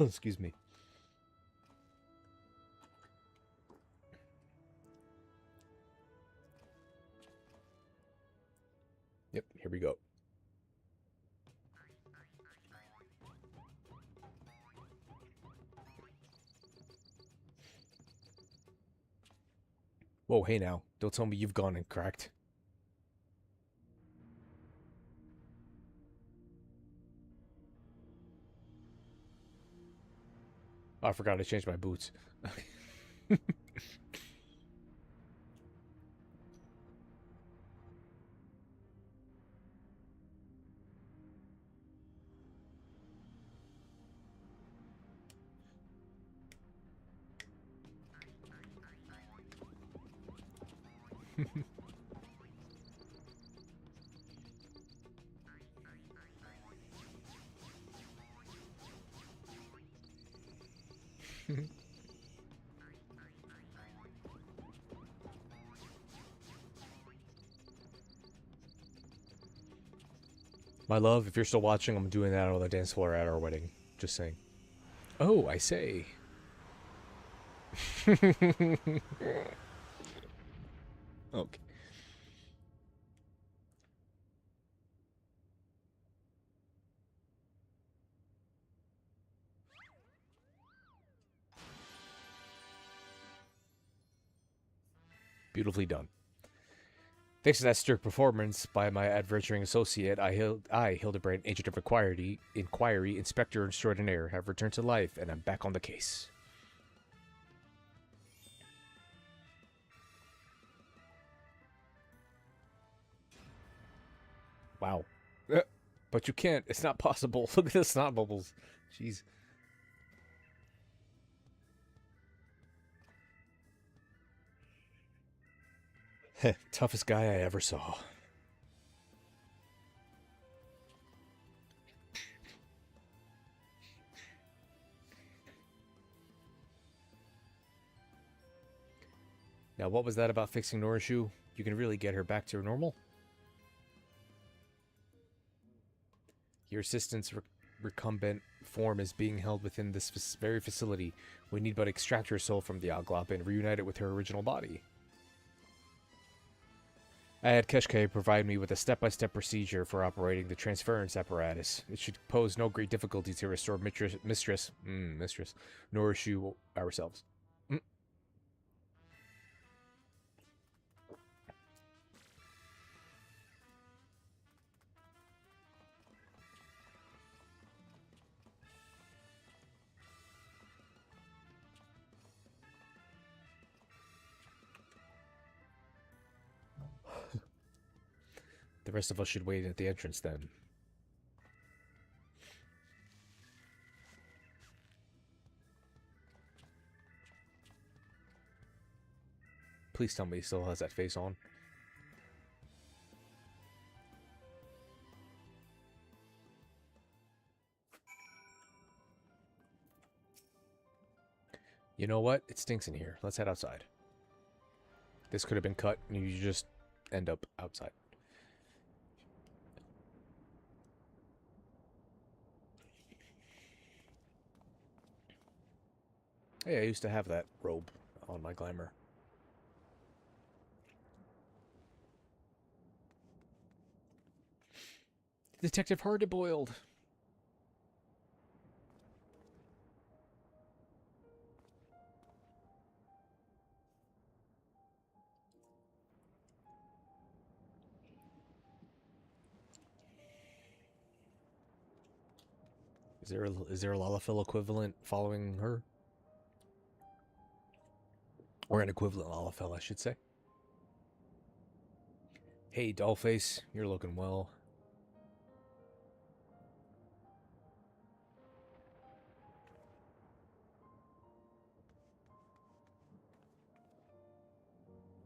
Excuse me. Yep, here we go. Whoa, hey now. Don't tell me you've gone and cracked. Oh, I forgot to change my boots. My love, if you're still watching, I'm doing that on the dance floor at our wedding. Just saying. Oh, I say. Okay. Beautifully done. Thanks to that strict performance by my adventuring associate, I, Hildibrand, Agent of Inquiry, Inspector Extraordinaire, have returned to life, and I'm back on the case. Wow. But you can't. It's not possible. Look at the snot bubbles. Jeez. Toughest guy I ever saw. Now, what was that about fixing Norishu? You can really get her back to normal? Your assistant's recumbent form is being held within this very facility. We need but extract her soul from the Oglop and reunite it with her original body. I had Keshkai provide me with a step-by-step procedure for operating the transference apparatus. It should pose no great difficulty to restore Mistress Norishu ourselves. The rest of us should wait at the entrance then. Please tell me he still has that face on. You know what? It stinks in here. Let's head outside. This could have been cut and you just end up outside. Hey, I used to have that robe on my glamour. Detective Hard-Boiled. Is there a Lalafell equivalent following her? Or an equivalent Lalafell, I should say. Hey, Dollface, you're looking well.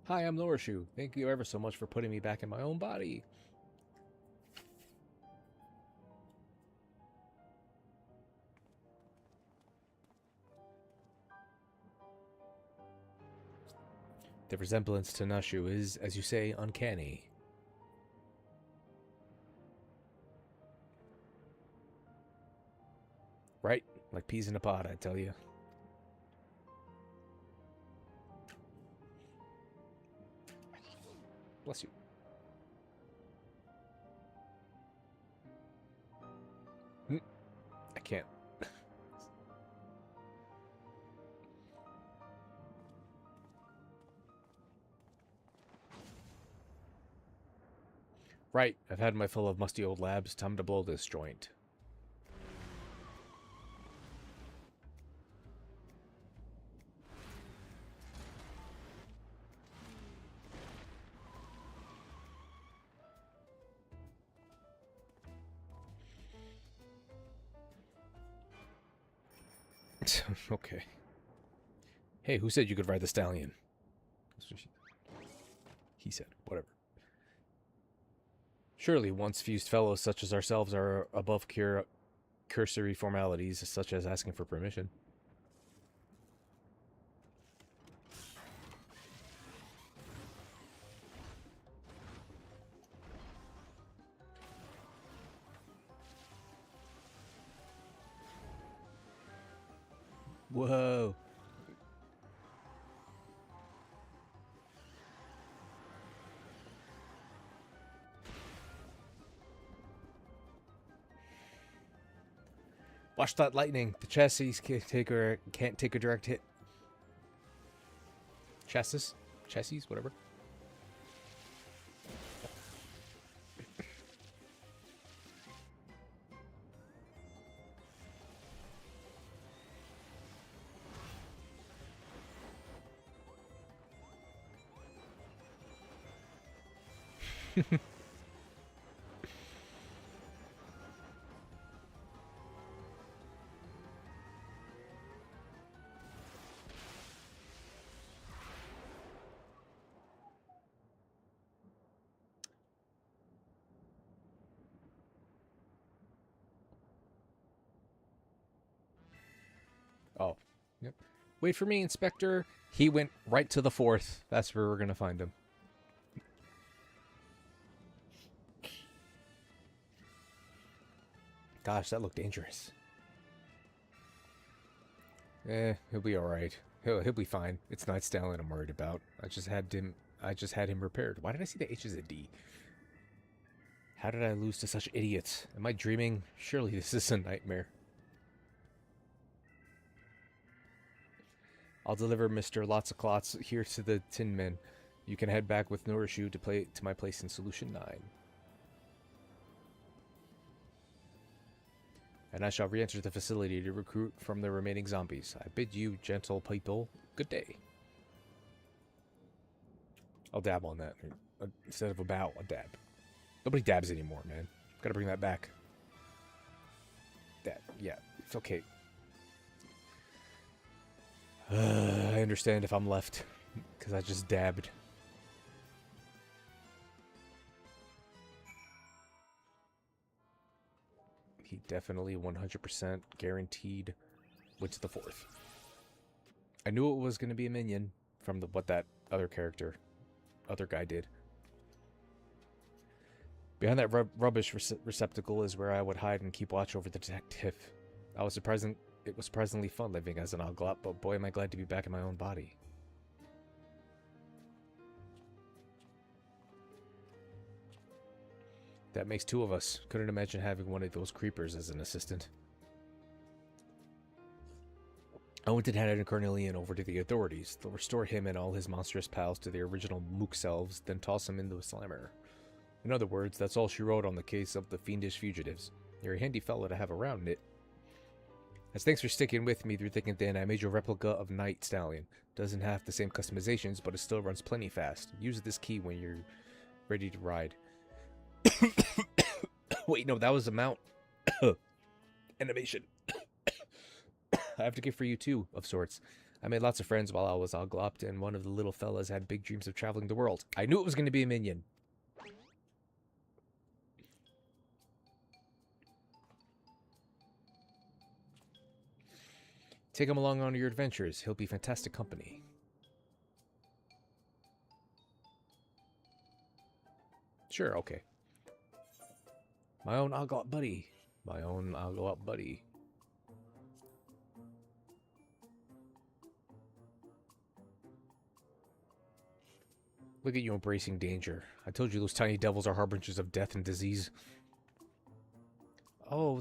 Hi, I'm Norishu. Thank you ever so much for putting me back in my own body. The resemblance to Nashu is, as you say, uncanny. Right? Like peas in a pod, I tell you. Bless you. I can't. Right, I've had my fill of musty old labs. Time to blow this joint. Okay. Hey, who said you could ride the stallion? He said, whatever. Surely once fused fellows such as ourselves are above cursory formalities, such as asking for permission. Whoa. Watch that lightning. The chassis can't take a direct hit. Chassis? Chassis? Whatever. Oh, yep. Wait for me, Inspector. He went right to the 4th. That's where we're going to find him. Gosh, that looked dangerous. He'll be alright. He'll be fine. It's not Stalin I'm worried about. I just had him repaired. Why did I see the H as a D? How did I lose to such idiots? Am I dreaming? Surely this is a nightmare. I'll deliver Mr. Lots of Clots here to the Tin Men. You can head back with Norishu to my place in Solution 9. And I shall re-enter the facility to recruit from the remaining zombies. I bid you, gentle people, good day. I'll dab on that. Instead of a bow, a dab. Nobody dabs anymore, man. Gotta bring that back. Yeah, it's okay. I understand if I'm left, because I just dabbed. He definitely 100% guaranteed went to the 4th. I knew it was going to be a minion from what that other guy did. Behind that rubbish receptacle is where I would hide and keep watch over the detective. It was surprisingly fun living as an Oglop, but boy am I glad to be back in my own body. That makes 2 of us. Couldn't imagine having one of those creepers as an assistant. I went and handed Carnelian over to the authorities. They'll restore him and all his monstrous pals to their original mook selves, then toss him into a slammer. In other words, that's all she wrote on the case of the fiendish fugitives. You're a handy fellow to have around, it. As thanks for sticking with me through thick and thin, I made you a replica of Night Stallion. Doesn't have the same customizations, but it still runs plenty fast. Use this key when you're ready to ride. Wait, no, that was a mount. Animation. I have to give for you too, of sorts. I made lots of friends while I was all glopped, and one of the little fellas had big dreams of traveling the world. I knew it was going to be a minion. Take him along on your adventures. He'll be fantastic company. Sure, okay. My own Oglop buddy. My own Oglop buddy. Look at you embracing danger. I told you those tiny devils are harbingers of death and disease.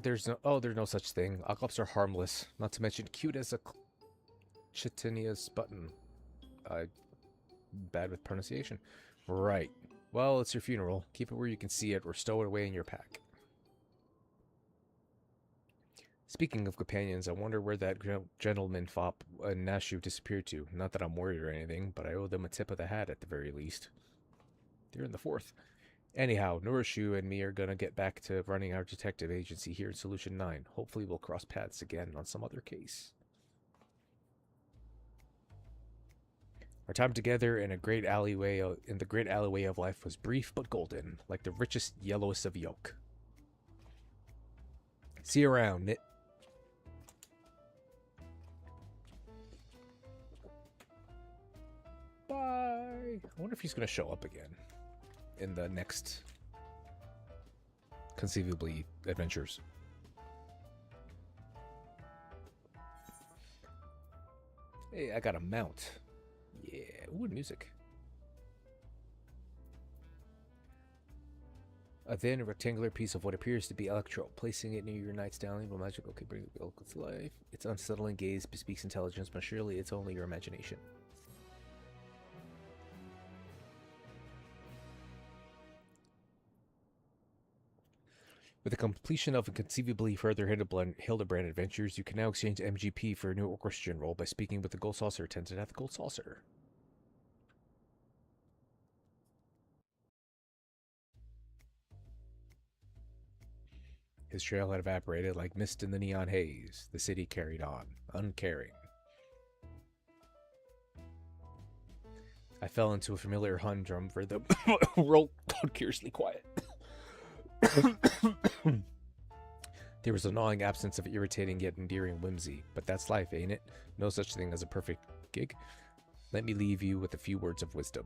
There's no such thing. Oglops are harmless. Not to mention cute as a chitinia's button. Bad with pronunciation. Right. Well, it's your funeral. Keep it where you can see it or stow it away in your pack. Speaking of companions, I wonder where that gentleman fop and Nashu disappeared to. Not that I'm worried or anything, but I owe them a tip of the hat at the very least. They're in the 4th. Anyhow, Norashu and me are gonna get back to running our detective agency here in Solution 9. Hopefully we'll cross paths again on some other case. Our time together in the great alleyway of life was brief but golden, like the richest, yellowest of yolk. See you around, Nit. Bye. I wonder if he's gonna show up again in the next, conceivably, adventures. Hey, I got a mount. Yeah, ooh, music. A thin, rectangular piece of what appears to be electro. Placing it near your Night Stallion will magically bring the vehicle to life. Its unsettling gaze bespeaks intelligence, but surely it's only your imagination. With the completion of inconceivably further Hildibrand adventures, you can now exchange MGP for a new orchestra role by speaking with the Gold Saucer attendant at the Gold Saucer. His trail had evaporated like mist in the neon haze. The city carried on, uncaring. I fell into a familiar humdrum for the world gone curiously quiet. There was a gnawing absence of irritating yet endearing whimsy, but that's life, ain't it? No such thing as a perfect gig. Let me leave you with a few words of wisdom.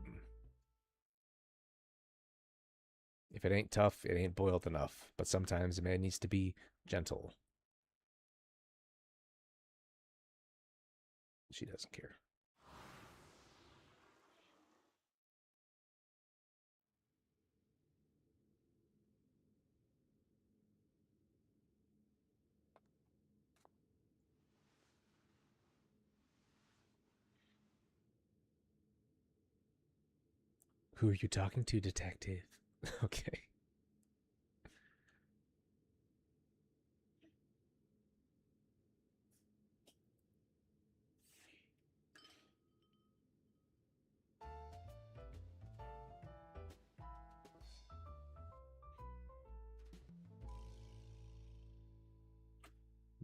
If it ain't tough, it ain't boiled enough, but sometimes a man needs to be gentle. She doesn't care. Who are you talking to, detective? Okay.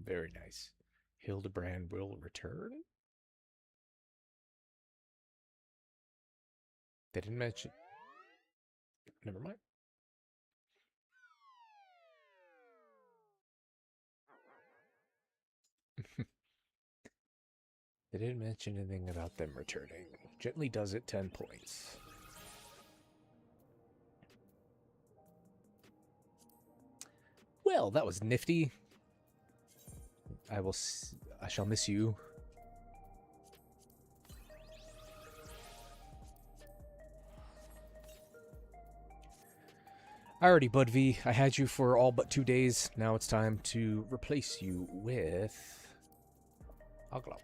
Very nice. Hildibrand will return? They didn't mention... Never mind. They didn't mention anything about them returning. Gently does it 10 points. Well, that was nifty. I shall miss you. Alrighty, Bud V. I had you for all but 2 days. Now it's time to replace you with Occult.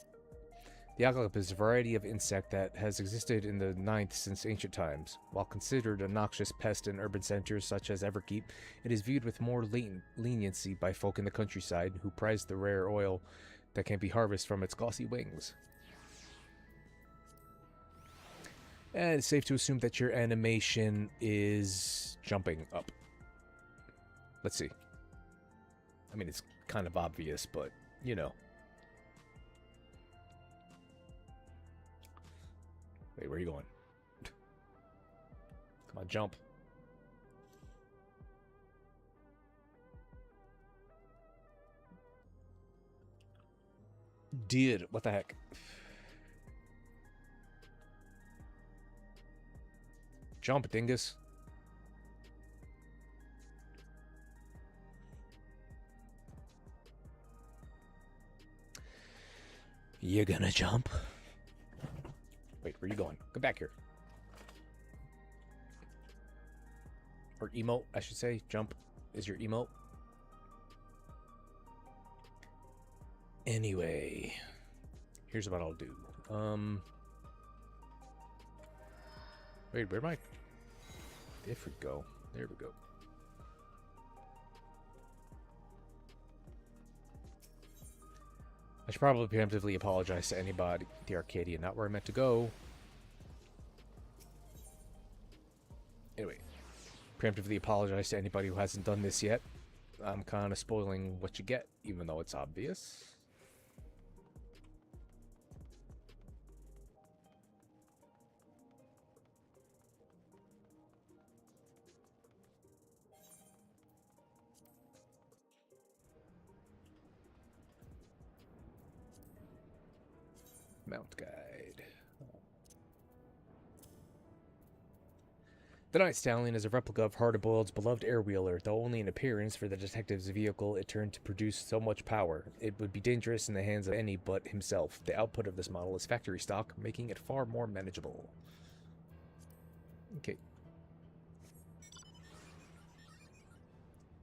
The Occult is a variety of insect that has existed in the 9th since ancient times. While considered a noxious pest in urban centers such as Everkeep, it is viewed with more leniency by folk in the countryside who prize the rare oil that can be harvested from its glossy wings. And it's safe to assume that your animation is jumping up. Let's see. I mean, it's kind of obvious, but, you know. Wait, where are you going? Come on, jump. Dude, what the heck? Jump, dingus. You gonna jump? Wait, where are you going? Come back here. Or emote, I should say. Jump is your emote. Anyway, here's what I'll do. Wait, where am I? There we go. There we go. I should probably preemptively apologize to anybody. The Arcadia, not where I meant to go. Anyway, preemptively apologize to anybody who hasn't done this yet. I'm kind of spoiling what you get, even though it's obvious. Mount Guide. The Night Stallion is a replica of Hardboiled's beloved airwheeler, though only in appearance. For the detective's vehicle, it turned to produce so much power. It would be dangerous in the hands of any but himself. The output of this model is factory stock, making it far more manageable. Okay.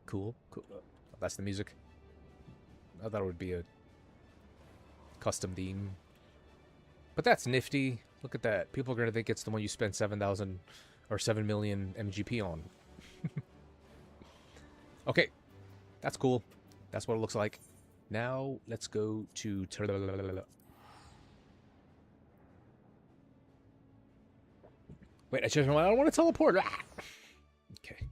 Cool. Cool. That's the music. I thought it would be a custom theme. But that's nifty. Look at that. People are going to think it's the one you spent 7,000 or 7 million MGP on. Okay. That's cool. That's what it looks like. Now, let's go to... Wait, I changed my mind. I don't want to teleport. Ah! Okay.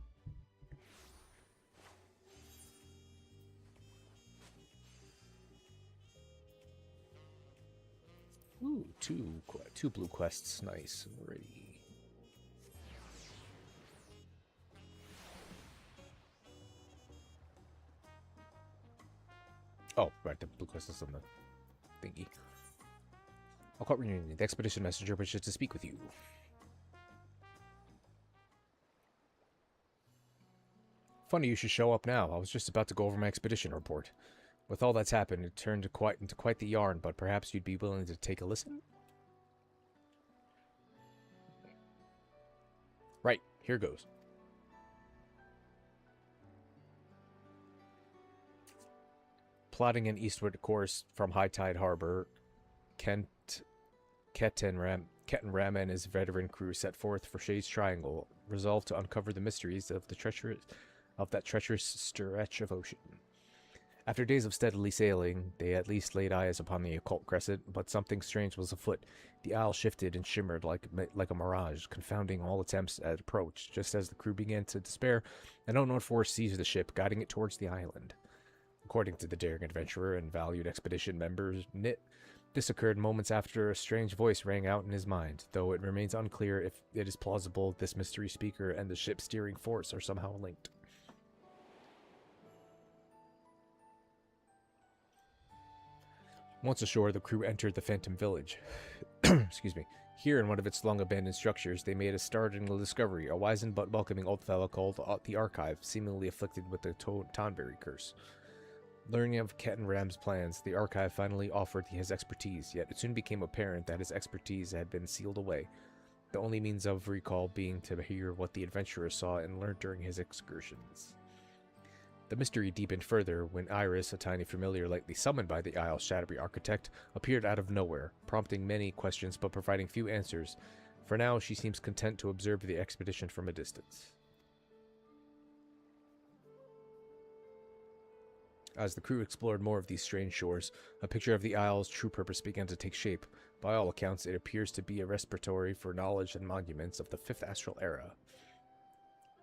Ooh, two blue quests. Nice. Already. Oh, right. The blue quest is on the thingy. Occult reunion. The expedition messenger wishes to speak with you. Funny you should show up now. I was just about to go over my expedition report. With all that's happened, it turned into quite the yarn, but perhaps you'd be willing to take a listen? Right, here goes. Plotting an eastward course from High Tide Harbor, Ketten Ram and his veteran crew set forth for Shade's Triangle, resolved to uncover the mysteries of that treacherous stretch of ocean. After days of steadily sailing, they at least laid eyes upon the Occult Crescent, but something strange was afoot. The isle shifted and shimmered like a mirage, confounding all attempts at approach. Just as the crew began to despair, an unknown force seized the ship, guiding it towards the island. According to the daring adventurer and valued expedition member Nit, this occurred moments after a strange voice rang out in his mind, though it remains unclear if it is plausible this mystery speaker and the ship's steering force are somehow linked. Once ashore, the crew entered the Phantom Village. Excuse me. Here, in one of its long-abandoned structures, they made a startling discovery, a wizened but welcoming old fellow called the Archive, seemingly afflicted with the Tonberry curse. Learning of Kettenram's plans, the Archive finally offered his expertise, yet it soon became apparent that his expertise had been sealed away, the only means of recall being to hear what the adventurer saw and learned during his excursions. The mystery deepened further when Iris, a tiny familiar lately summoned by the Isle's shadowy architect, appeared out of nowhere, prompting many questions but providing few answers. For now, she seems content to observe the expedition from a distance. As the crew explored more of these strange shores, a picture of the Isle's true purpose began to take shape. By all accounts, it appears to be a repository for knowledge and monuments of the Fifth Astral Era.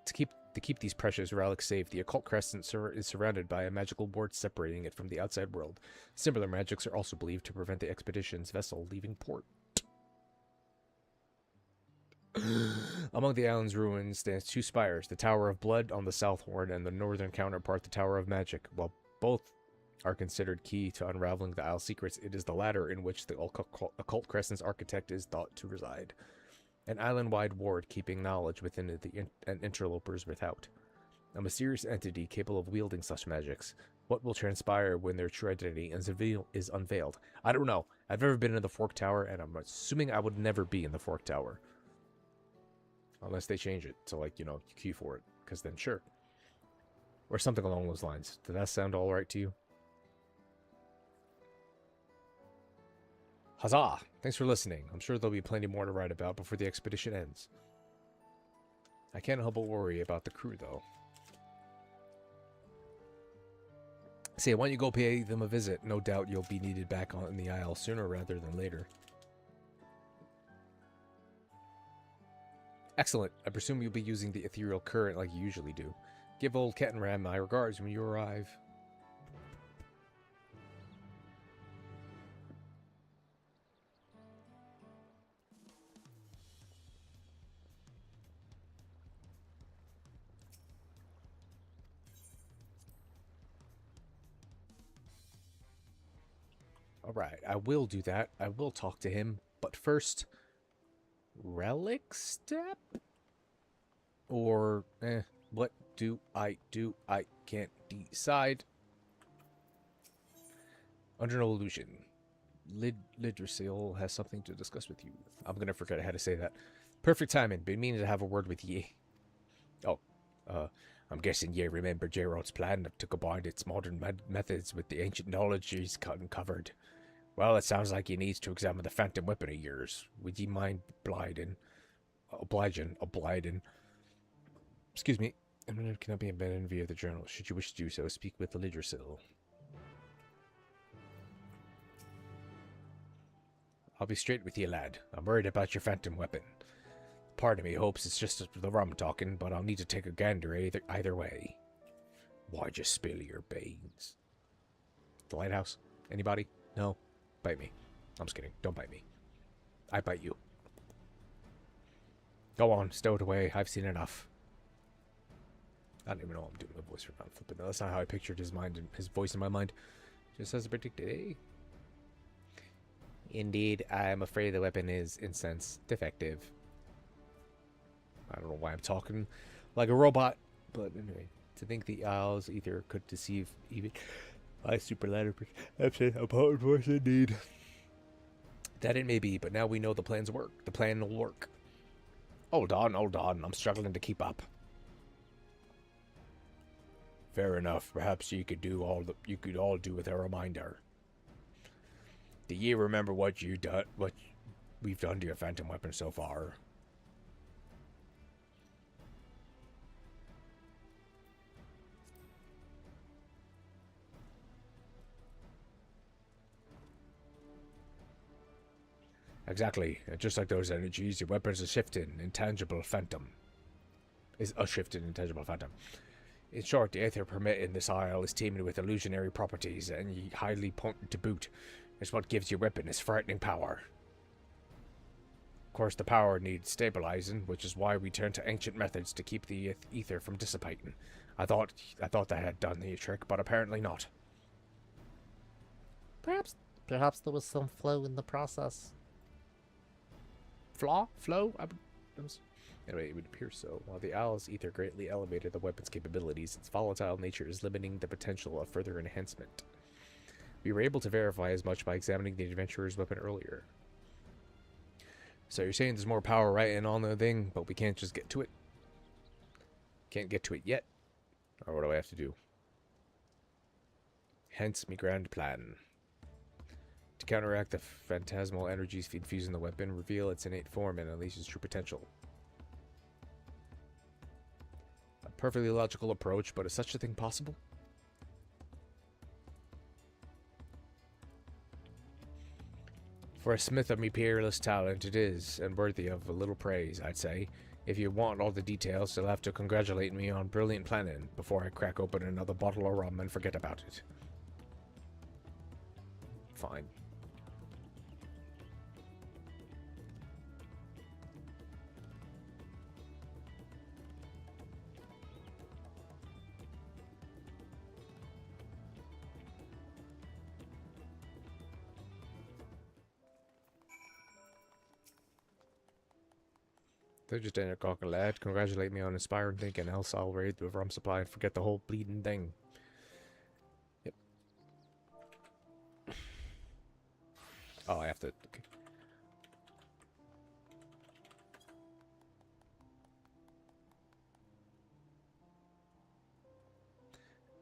To keep these precious relics safe, the Occult Crescent is surrounded by a magical ward separating it from the outside world. Similar magics are also believed to prevent the expedition's vessel leaving port. Among the island's ruins stands two spires, the Tower of Blood on the south horn and the northern counterpart, the Tower of Magic. While both are considered key to unraveling the Isle's secrets, it is the latter in which the Occult Crescent's architect is thought to reside. An island-wide ward keeping knowledge within and interlopers without. A mysterious entity capable of wielding such magics. What will transpire when their true identity is unveiled? I don't know. I've never been in the Fork Tower, and I'm assuming I would never be in the Fork Tower. Unless they change it to, like, you queue for it. Because then, sure. Or something along those lines. Did that sound alright to you? Huzzah! Thanks for listening. I'm sure there'll be plenty more to write about before the expedition ends. I can't help but worry about the crew, though. Say, why don't you go pay them a visit? No doubt you'll be needed back on the Isle sooner rather than later. Excellent. I presume you'll be using the ethereal current like you usually do. Give old Kettenram my regards when you arrive. Alright, I will do that. I will talk to him. But first, relic step? Or, what do? I can't decide. Under no illusion. Lidrasil has something to discuss with you. I'm gonna forget how to say that. Perfect timing. Been meaning to have a word with ye. Oh, I'm guessing ye remember Gerald's plan to combine its modern methods with the ancient knowledge he's uncovered. Well, it sounds like he needs to examine the phantom weapon of yours. Would ye mind obliging? Excuse me. It cannot be embedded via the journal. Should you wish to do so, speak with the Lidrasil. I'll be straight with you, lad. I'm worried about your phantom weapon. Part of me hopes it's just the rum talking, but I'll need to take a gander either way. Why'd you spill your beans? The lighthouse? Anybody? No? Bite me. I'm just kidding. Don't bite me. I bite you. Go on, stow it away. I've seen enough. I don't even know what I'm doing the voice for now. But that's not how I pictured his voice in my mind. Just as predicted, eh? Indeed, I'm afraid the weapon is incense defective. I don't know why I'm talking like a robot, but anyway, to think the Isles either could deceive even my superladder perception, a potent force indeed. That it may be, but now we know the plans work. The plan will work. Hold on, I'm struggling to keep up. Fair enough. Perhaps you could all do with a reminder. Do you remember what we've done to your phantom weapon so far? Exactly. Just like those energies, your weapon's a shifted, intangible phantom. Is a shifted, intangible phantom. In short, the aether permit in this isle is teeming with illusionary properties, and highly potent to boot. It's what gives your weapon its frightening power. Of course, the power needs stabilizing, which is why we turn to ancient methods to keep the ether from dissipating. I thought that had done the trick, but apparently not. Perhaps there was some flaw in the process. Flaw? Flow? Anyway, it would appear so. While the owl's ether greatly elevated the weapon's capabilities, its volatile nature is limiting the potential of further enhancement. We were able to verify as much by examining the adventurer's weapon earlier. So you're saying there's more power right in on the thing, but we can't just get to it? Can't get to it yet? Or what do I have to do? Hence me grand plan. To counteract the phantasmal energies infusing the weapon, reveal its innate form and unleash its true potential. A perfectly logical approach, but is such a thing possible? For a smith of me peerless talent it is, and worthy of a little praise, I'd say. If you want all the details, you'll have to congratulate me on brilliant planning before I crack open another bottle of rum and forget about it. Fine. They're just in a cocker lad. Congratulate me on inspiring thinking, else I'll raid the rum supply and forget the whole bleeding thing. Yep. Oh, I have to... Okay.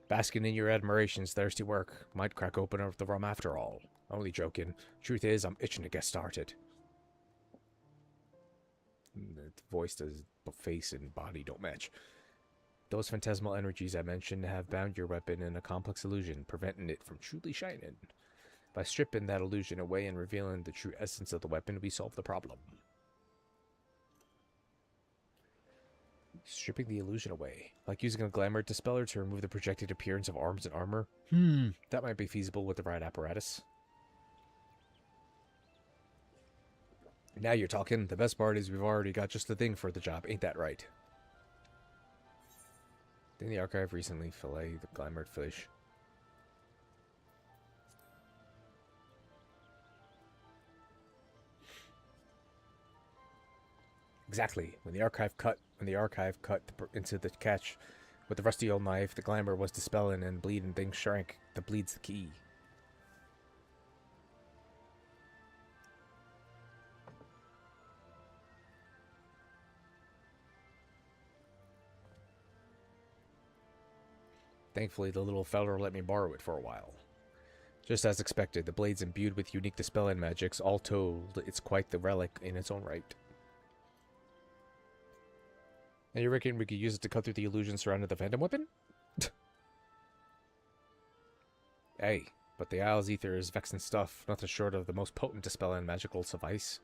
Basking in your admiration's thirsty work. Might crack open the rum after all. Only joking. Truth is, I'm itching to get started. The voice does, but face and body don't match. Those phantasmal energies I mentioned have bound your weapon in a complex illusion, preventing it from truly shining. By stripping that illusion away and revealing the true essence of the weapon, we solve the problem. Stripping the illusion away. Like using a glamour dispeller to remove the projected appearance of arms and armor? That might be feasible with the right apparatus. Now you're talking. The best part is we've already got just the thing for the job. Ain't that right? Didn't the archive recently fillet the glamoured fish? Exactly. When the archive cut into the catch with the rusty old knife, the glamour was dispelling and bleeding things shrank. The bleed's the key. Thankfully, the little feller let me borrow it for a while. Just as expected, the blade's imbued with unique dispelling magics. All told, it's quite the relic in its own right. And you reckon we could use it to cut through the illusion surrounding the phantom weapon? Hey, but the Isle's ether is vexing stuff, nothing short of the most potent dispelling magical suffice.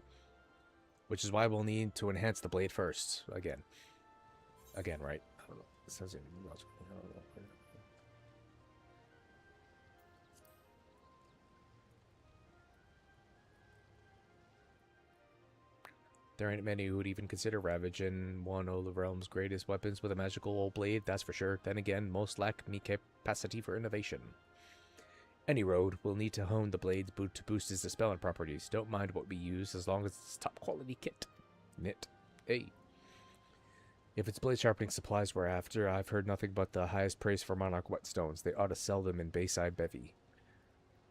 Which is why we'll need to enhance the blade first. Again, right? I don't know. It sounds illogical. I don't know. There ain't many who would even consider ravaging one of the realm's greatest weapons with a magical old blade, that's for sure. Then again, most lack me capacity for innovation. Any road will need to hone the blade's boot to boost its dispelling properties. Don't mind what we use, as long as it's top quality kit. Knit. Hey. If it's blade sharpening supplies we're after, I've heard nothing but the highest praise for Monarch whetstones. They ought to sell them in Bayside Bevy.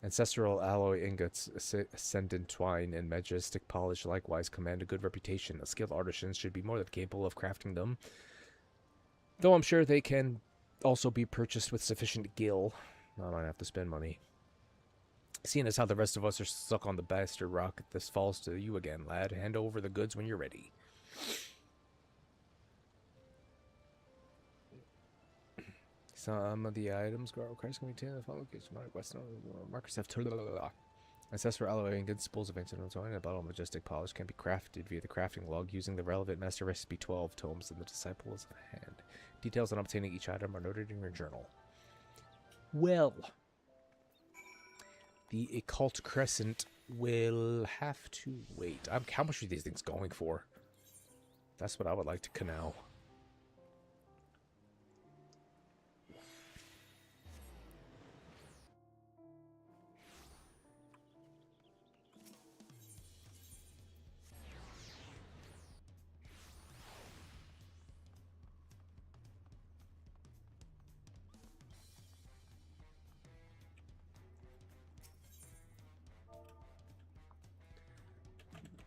Ancestral alloy ingots, ascendant twine, and majestic polish likewise command a good reputation. A skilled artisan should be more than capable of crafting them, though I'm sure they can also be purchased with sufficient gil. I might have to spend money. Seeing as how the rest of us are stuck on the bastard rock, this falls to you again, lad. Hand over the goods when you're ready. Some of the items grow Christ can be taken. The following markers have ancestral alloy ingots, spools of ancient twine, and a bottle of majestic polish can be crafted via the crafting log using the relevant master recipe 12 tomes and the disciples of hand. Details on obtaining each item are noted in your journal. Well, the Occult Crescent will have to wait. How much are these things going for? That's what I would like to know.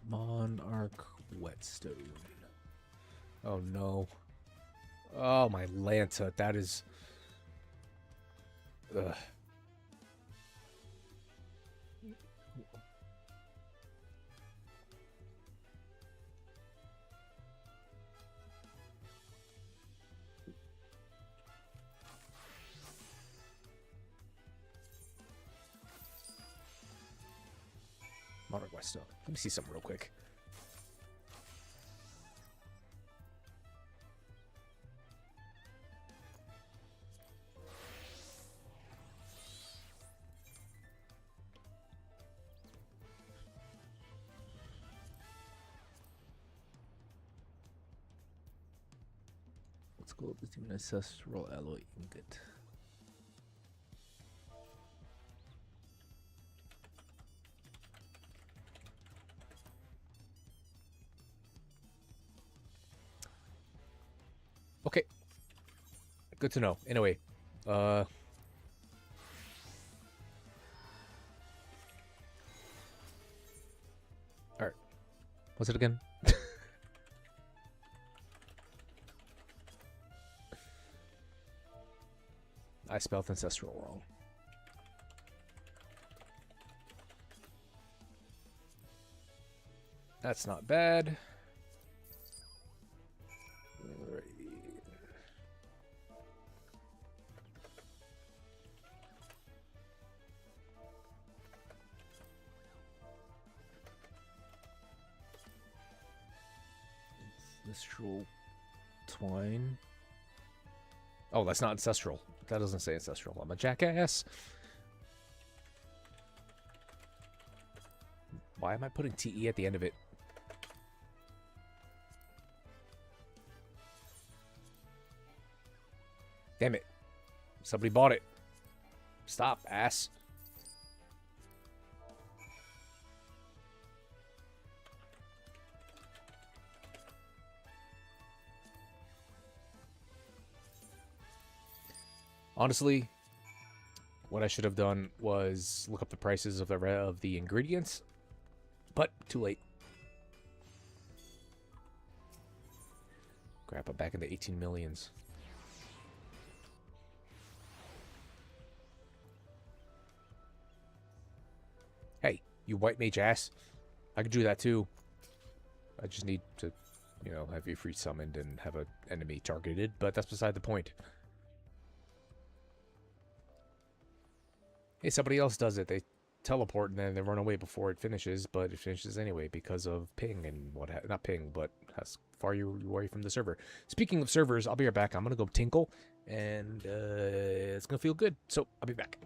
Monarch Whetstone. Oh no. Oh my Lanta, that is... Ugh. Monarch Whetstone. Let me see something real quick. Let's go with the ancestral alloy ingot. Okay. Good to know. Anyway, alright. What's it again? I spelled ancestral wrong. That's not bad. Alright. Ancestral twine. Oh, that's not ancestral. That doesn't say ancestral. I'm a jackass. Why am I putting TE at the end of it? Damn it. Somebody bought it. Stop, ass. Honestly, what I should have done was look up the prices of the ingredients, but too late. Crap, I'm back in the 18 millions. Hey, you white mage ass. I could do that too. I just need to, you know, have you free summoned and have an enemy targeted, but that's beside the point. Hey, somebody else does it. They teleport and then they run away before it finishes, but it finishes anyway because of ping and not ping, but how far you away from the server. Speaking of servers, I'll be right back. I'm gonna go tinkle, and it's gonna feel good. So I'll be back.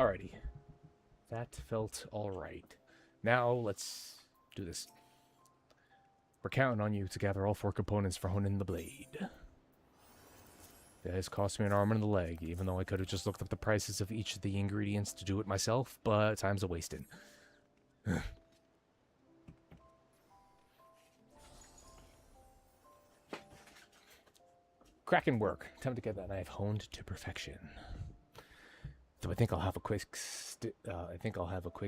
Alrighty. That felt alright. Now, let's do this. We're counting on you to gather all 4 components for honing the blade. That has cost me an arm and a leg, even though I could have just looked up the prices of each of the ingredients to do it myself, but time's a-wasting. Cracking work. Time to get that knife honed to perfection. So I think I'll have a quick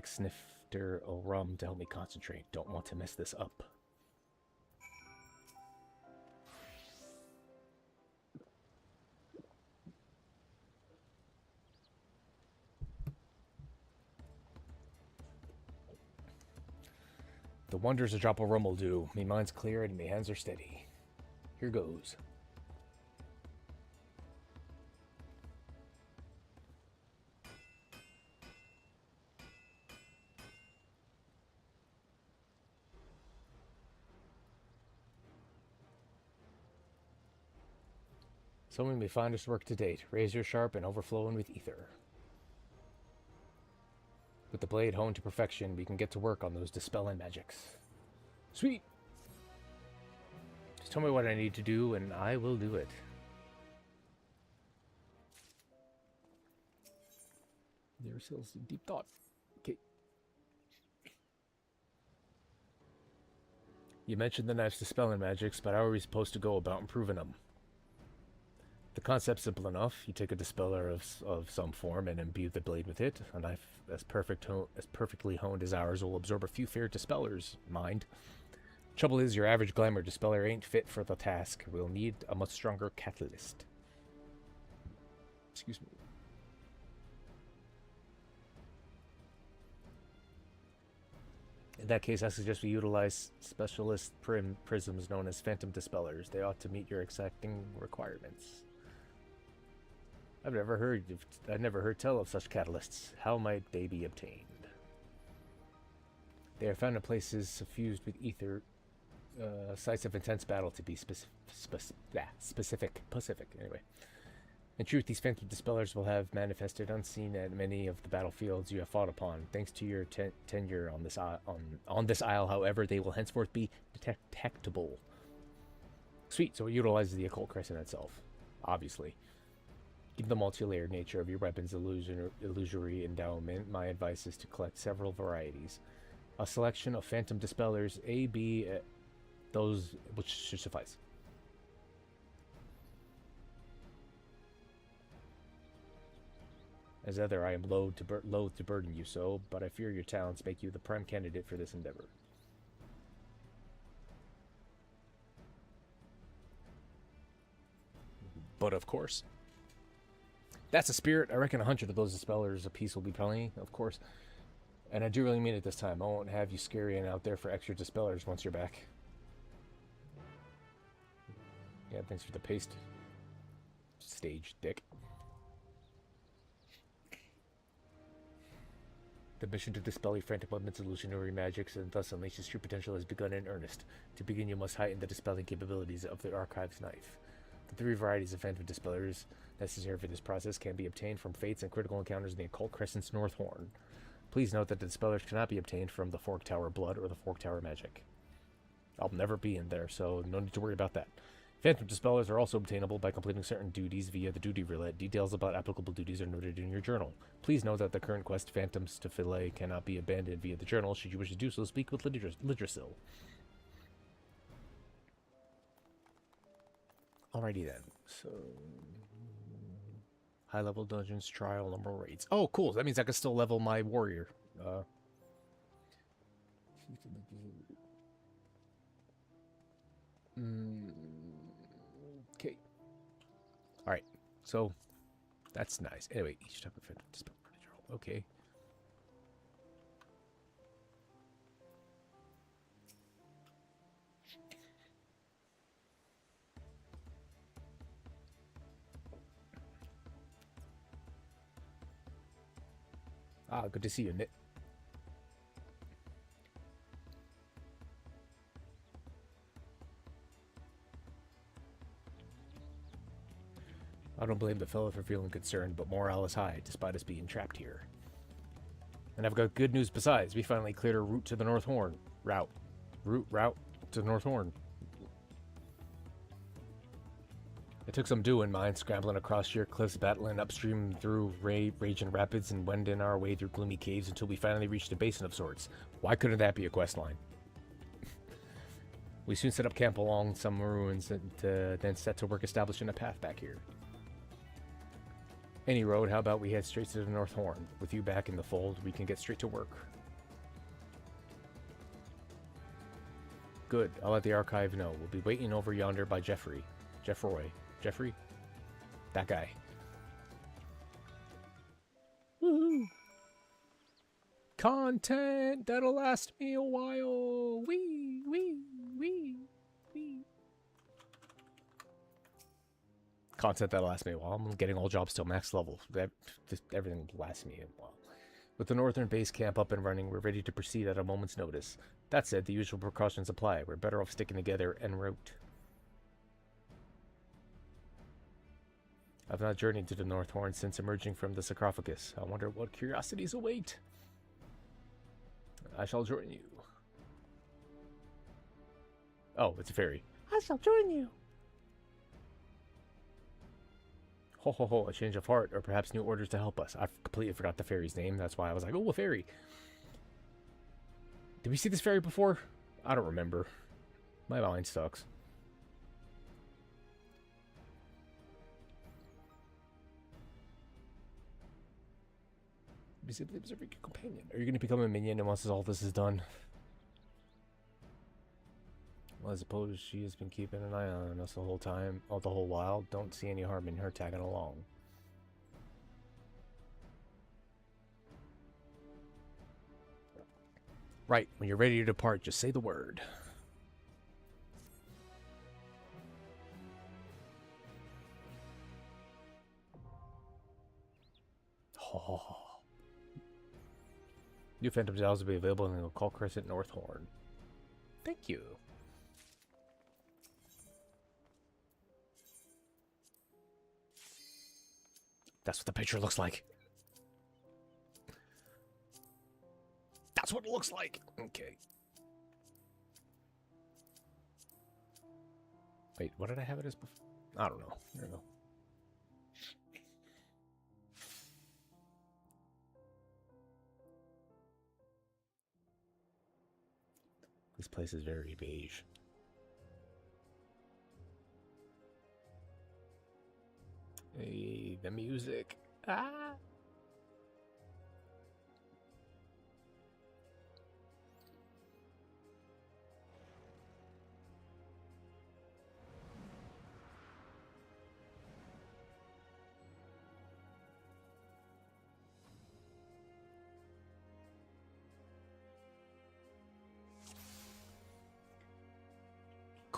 snifter of rum to help me concentrate. Don't want to mess this up. The wonders a drop of rum will do. Me mind's clear and me hands are steady. Here goes. Some may finest work to date, razor sharp and overflowing with ether. With the blade honed to perfection, we can get to work on those dispelling magics. Sweet! Just tell me what I need to do, and I will do it. There still some deep thought. Okay. You mentioned the knife's dispelling magics, but how are we supposed to go about improving them? The concept's simple enough. You take a dispeller of some form and imbue the blade with it. A knife as perfectly honed as ours will absorb a few fair dispellers, mind. Trouble is, your average glamour dispeller ain't fit for the task. We'll need a much stronger catalyst. Excuse me. In that case, I suggest we utilize specialist prisms known as phantom dispellers. They ought to meet your exacting requirements. I've never heard tell of such catalysts. How might they be obtained? They are found in places suffused with ether, sites of intense battle to be specific. Anyway. In truth, these phantom dispellers will have manifested unseen at many of the battlefields you have fought upon. Thanks to your tenure on this isle, however, they will henceforth be detectable. Sweet, so it utilizes the Occult Crescent itself, obviously. Given the multi-layered nature of your weapon's illusory endowment, my advice is to collect several varieties. A selection of phantom dispellers, A, B, those which should suffice. As ever, I am loath to burden you so, but I fear your talents make you the prime candidate for this endeavor. But of course. That's a spirit. I reckon 100 of those dispellers apiece will be plenty, of course. And I do really mean it this time. I won't have you scurrying out there for extra dispellers once you're back. Yeah, thanks for the paste. Stage, dick. The mission to dispel your frantic weapons, illusionary magics, and thus unleash its true potential has begun in earnest. To begin, you must heighten the dispelling capabilities of the Archive's knife. The 3 varieties of phantom dispellers necessary for this process can be obtained from fates and critical encounters in the Occult Crescent's North Horn. Please note that the dispellers cannot be obtained from the Fork Tower blood or the Fork Tower magic. I'll never be in there, so no need to worry about that. Phantom dispellers are also obtainable by completing certain duties via the duty roulette. Details about applicable duties are noted in your journal. Please note that the current quest, Phantoms to Fillet, cannot be abandoned via the journal. Should you wish to do so, speak with Lidrasil. Alrighty then. So, high-level dungeons, trial, number raids. Oh, cool. That means I can still level my warrior. Okay. Alright. So, that's nice. Anyway, each type of phantom dispel. Okay. Ah, good to see you, Nit. I don't blame the fellow for feeling concerned, but morale is high, despite us being trapped here. And I've got good news besides. We finally cleared a route to the North Horn. Route to the North Horn. It took some doing, mine, scrambling across sheer cliffs, battling upstream through raging rapids, and wending our way through gloomy caves until we finally reached a basin of sorts. Why couldn't that be a quest line? We soon set up camp along some ruins and then set to work establishing a path back here. Any road, how about we head straight to the North Horn? With you back in the fold, we can get straight to work. Good, I'll let the archive know. We'll be waiting over yonder by Jeffrey. Jeffrey? That guy. Woohoo! Content that'll last me a while. Wee. Content that'll last me a while. I'm getting all jobs till max level. Everything lasts me a while. With the northern base camp up and running, we're ready to proceed at a moment's notice. That said, the usual precautions apply. We're better off sticking together en route. I've not journeyed to the North Horn since emerging from the sarcophagus. I wonder what curiosities await. I shall join you. Oh, it's a fairy. I shall join you. Ho ho ho, a change of heart, or perhaps new orders to help us. I completely forgot the fairy's name. That's why I was like, oh, a fairy. Did we see this fairy before? I don't remember. My mind sucks. Be simply observing your companion. Are you going to become a minion once all this is done? Well, I suppose she has been keeping an eye on us the whole time, the whole while. Don't see any harm in her tagging along. Right, when you're ready to depart, just say the word. Oh. New Phantom Gels will be available in the Occult Crescent North Horn. Thank you. That's what the picture looks like. That's what it looks like. Okay. Wait, what did I have it as before? I don't know. There we go. This place is very beige. Hey, the music. Ah!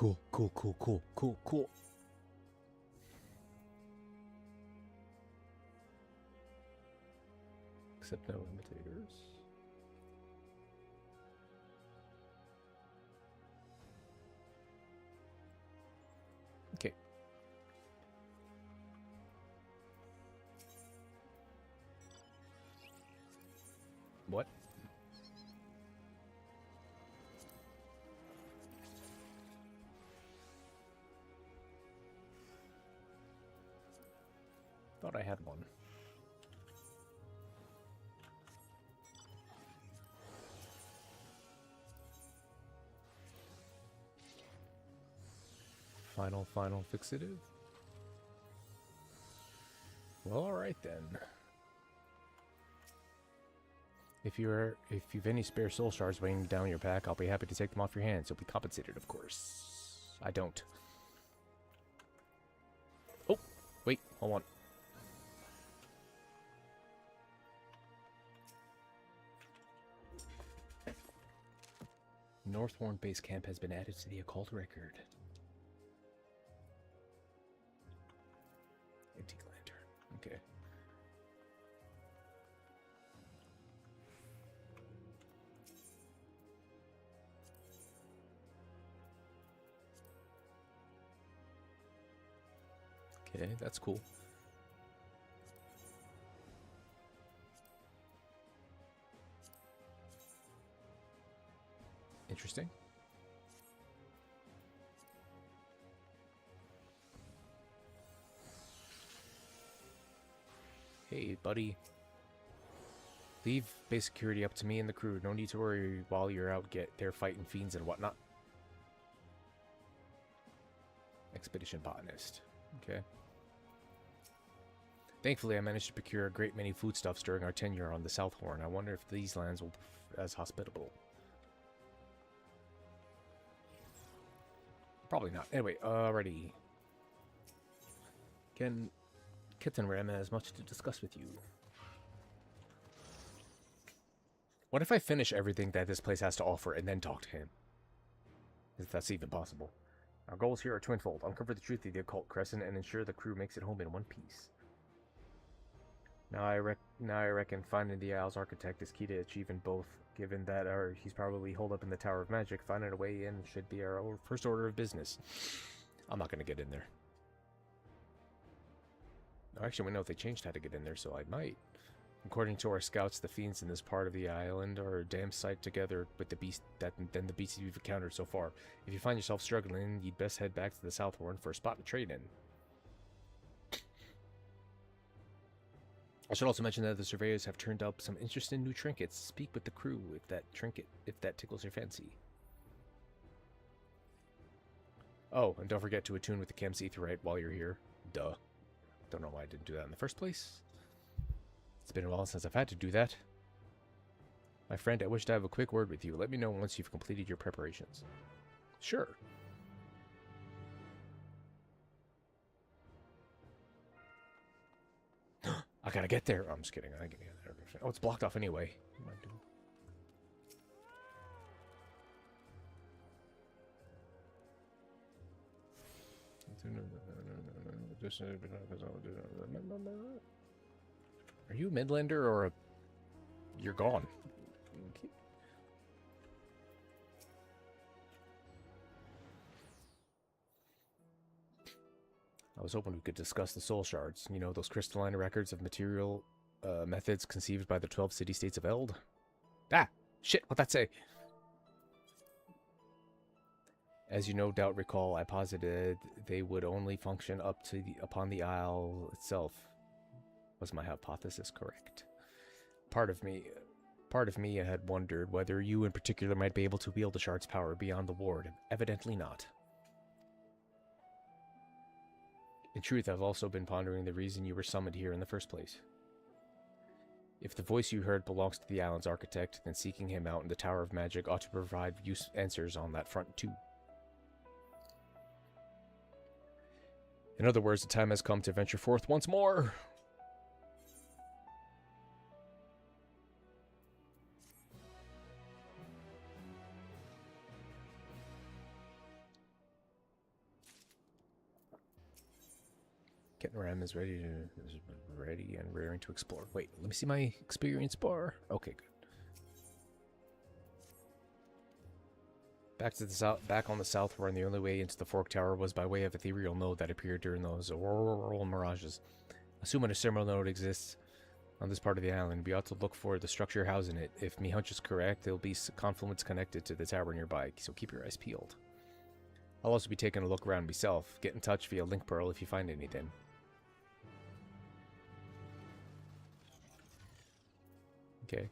Cool. Except no imitators. Okay. What? Thought I had one. Final fixative? Well, alright then. If you've any spare soul shards weighing down your pack, I'll be happy to take them off your hands. You'll be compensated, of course. I don't. Oh, wait, hold on. Northhorn Base Camp has been added to the Occult record. Antique lantern. Okay. Okay, that's cool. Interesting. Hey, buddy. Leave base security up to me and the crew. No need to worry while you're out there fighting fiends and whatnot. Expedition botanist. Okay. Thankfully, I managed to procure a great many foodstuffs during our tenure on the South Horn. I wonder if these lands will be as hospitable. Probably not. Anyway, alrighty. Kitten Ram has much to discuss with you. What if I finish everything that this place has to offer and then talk to him? If that's even possible. Our goals here are twinfold. Uncover the truth of the occult Crescent and ensure the crew makes it home in one piece. Now I reckon finding the Isle's architect is key to achieving both. Given that he's probably holed up in the Tower of Magic, finding a way in should be our first order of business. I'm not going to get in there. Actually, we know if they changed how to get in there, so I might. According to our scouts, the fiends in this part of the island are a damn sight together with the beasts we've encountered so far. If you find yourself struggling, you'd best head back to the South Horn for a spot to trade in. I should also mention that the surveyors have turned up some interesting new trinkets. Speak with the crew if that tickles your fancy. Oh, and don't forget to attune with the Chem's Aetherite while you're here. Duh. Don't know why I didn't do that in the first place. It's been a while since I've had to do that. My friend, I wish to have a quick word with you. Let me know once you've completed your preparations. Sure. I gotta get there. I'm just kidding. I can get there. Oh, it's blocked off anyway. Are you a Midlander or a... You're gone. Okay. I was hoping we could discuss the soul shards. You know, those crystalline records of material methods conceived by the 12 city-states of Eld. Ah! Shit, what'd that say? As you no doubt recall, I posited they would only function upon the Isle itself. Was my hypothesis correct? Part of me had wondered whether you in particular might be able to wield the shard's power beyond the ward. Evidently not. In truth, I've also been pondering the reason you were summoned here in the first place. If the voice you heard belongs to the island's architect, then seeking him out in the Tower of Magic ought to provide answers on that front too. In other words, the time has come to venture forth once more. Kitten Ram is ready and raring to explore. Wait, let me see my experience bar. Okay, good. Back on the South Horn, the only way into the Fork Tower was by way of ethereal node that appeared during those auroral mirages. Assuming a similar node exists on this part of the island, we ought to look for the structure housing it. If me hunch is correct, there'll be confluence connected to the tower nearby, so keep your eyes peeled. I'll also be taking a look around myself. Get in touch via Link Pearl if you find anything. Okay.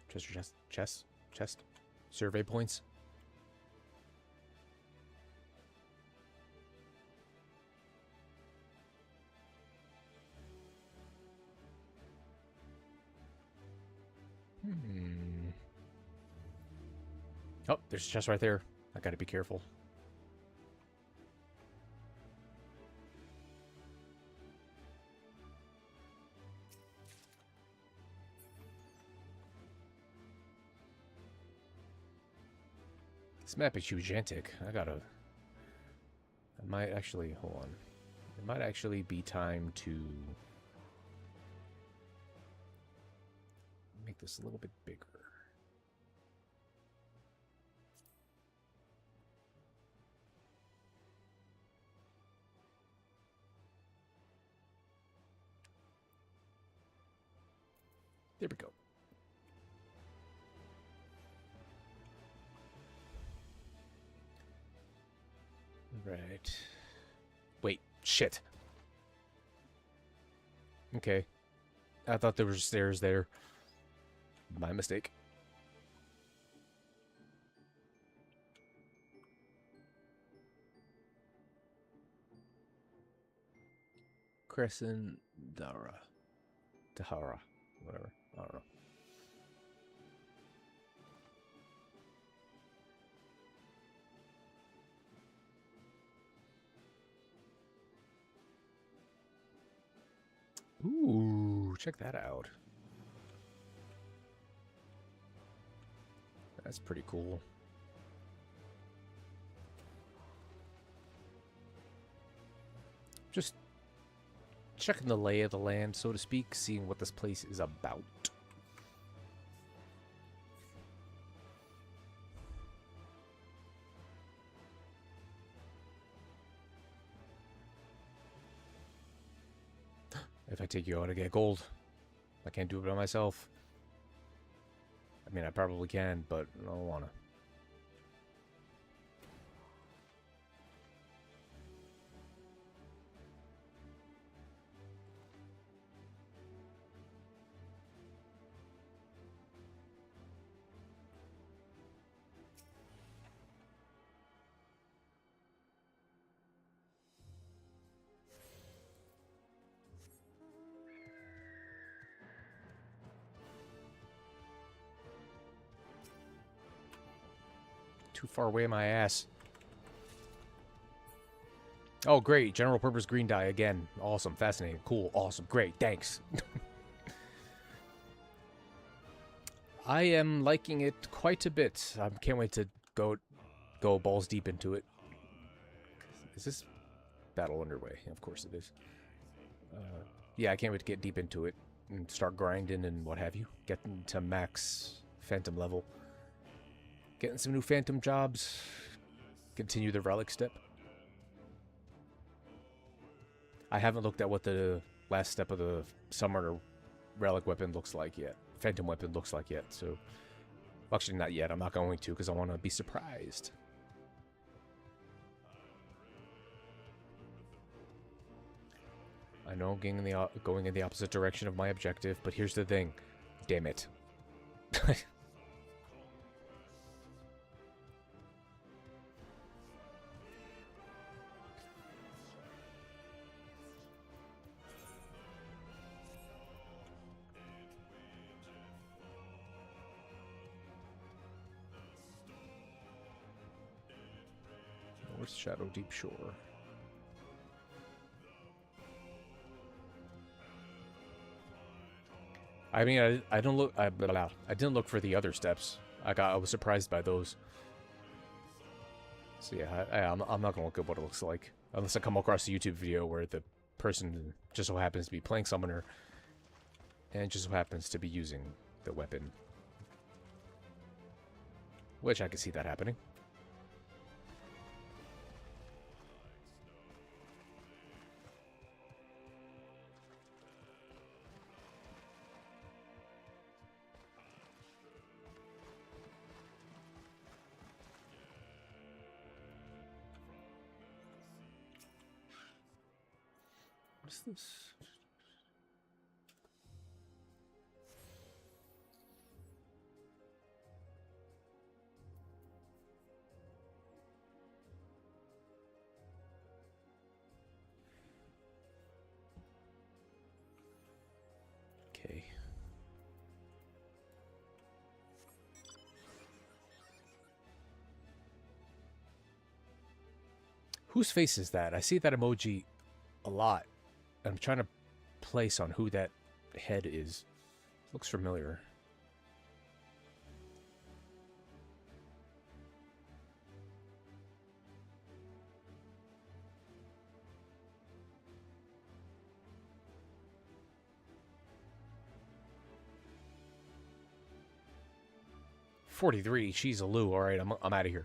Treasure chest. Survey points. Oh, there's a chest right there. I gotta be careful. This map is gigantic. I might actually, hold on. It might actually be time to make this a little bit bigger. There we go. Right. Wait, shit. Okay. I thought there were stairs there. My mistake. Crescent Dahara. Whatever. I don't know. Ooh, check that out. That's pretty cool. Just checking the lay of the land, so to speak, seeing what this place is about. If I take you out, I get gold. I can't do it by myself. I mean, I probably can, but I don't want to. Too far away, my ass. Oh, great. General purpose green dye again. Awesome. Fascinating. Cool. Awesome. Great. Thanks. I am liking it quite a bit. I can't wait to go balls deep into it. Is this battle underway? Of course it is. Yeah, I can't wait to get deep into it and start grinding and what have you. Getting to max phantom level. Getting some new phantom jobs. Continue the relic step. I haven't looked at what the last step of the summoner relic weapon looks like yet. Phantom weapon looks like yet, so... Well, actually, not yet. I'm not going to, because I want to be surprised. I know I'm going in the opposite direction of my objective, but here's the thing. Damn it. Where's Shadow Deep Shore? I mean, I don't look. I didn't look for the other steps. I was surprised by those. So yeah, I'm not gonna look at what it looks like unless I come across a YouTube video where the person just so happens to be playing Summoner and just so happens to be using the weapon, which I can see that happening. What's this? Okay. Whose face is that? I see that emoji a lot. I'm trying to place on who that head is. Looks familiar. $43. She's a Lou. All right, I'm out of here.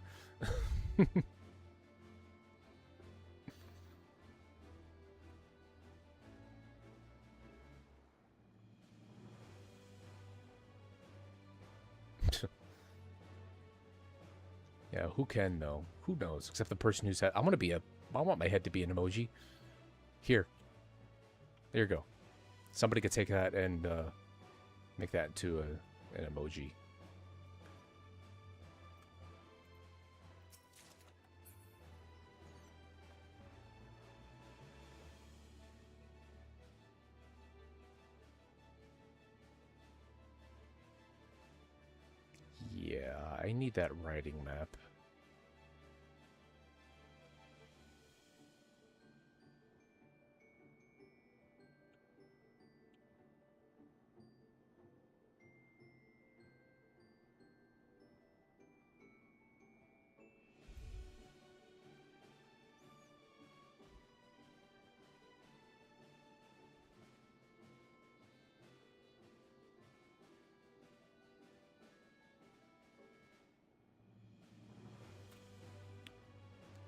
Yeah, who can though? Who knows? Except the person who's I want my head to be an emoji. Here. There you go. Somebody could take that and make that into an emoji. Yeah, I need that writing map.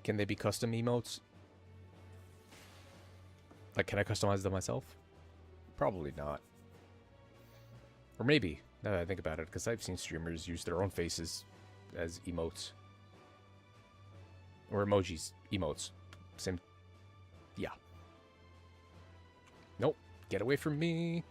Can they be custom emotes? Like, can I customize them myself? Probably not. Or maybe, now that I think about it, because I've seen streamers use their own faces as emotes. Or emojis. Emotes. Same. Yeah. Nope. Get away from me.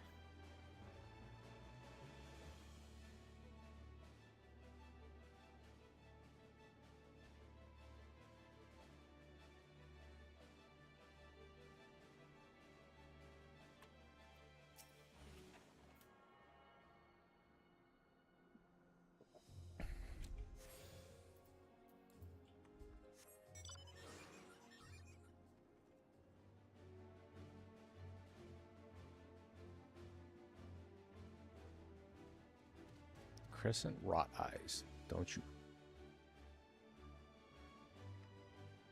Crescent rot eyes. Don't you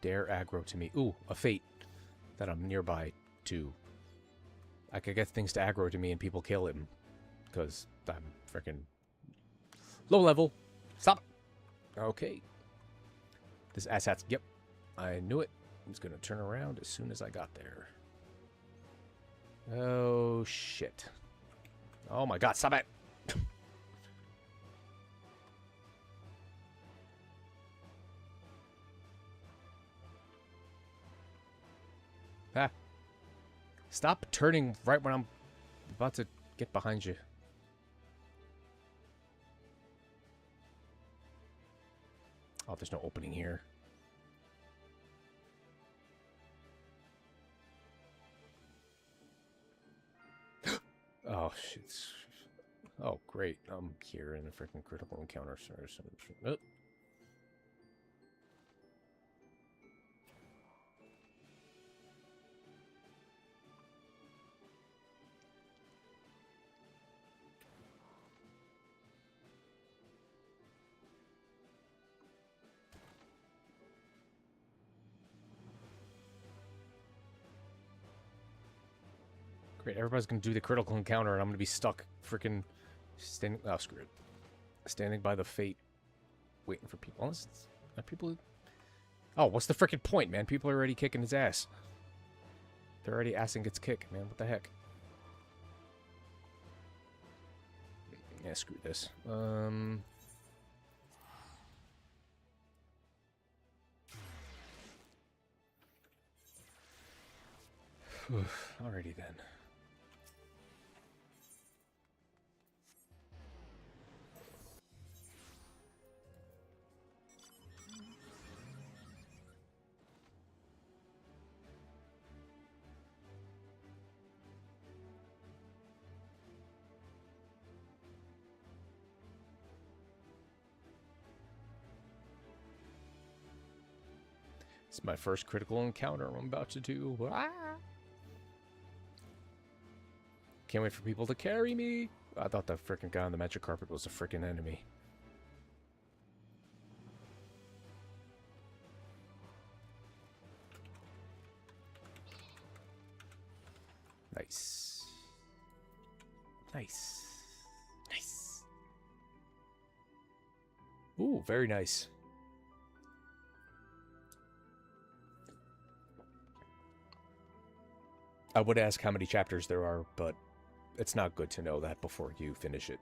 dare aggro to me. Ooh, a fate that I'm nearby to. I could get things to aggro to me and people kill him. Because I'm freaking low level. Stop. Okay. This asshat's... Yep. I knew it. I was going to turn around as soon as I got there. Oh, shit. Oh my god, stop it. Ah. Stop turning right when I'm about to get behind you. Oh, there's no opening here. Oh, shit. Oh, great. I'm here in a freaking critical encounter. Oh. Great, everybody's gonna do the critical encounter and I'm gonna be stuck freaking standing... Oh, screw it. Standing by the fate, waiting for people. Unless are people... Oh, what's the freaking point, man? People are already kicking his ass. They're already assing its kick, man. What the heck? Yeah, screw this. Alrighty then. It's my first critical encounter I'm about to do. Ah! Can't wait for people to carry me. I thought the freaking guy on the magic carpet was a freaking enemy. Nice. Nice. Nice. Ooh, very nice. I would ask how many chapters there are, but it's not good to know that before you finish it.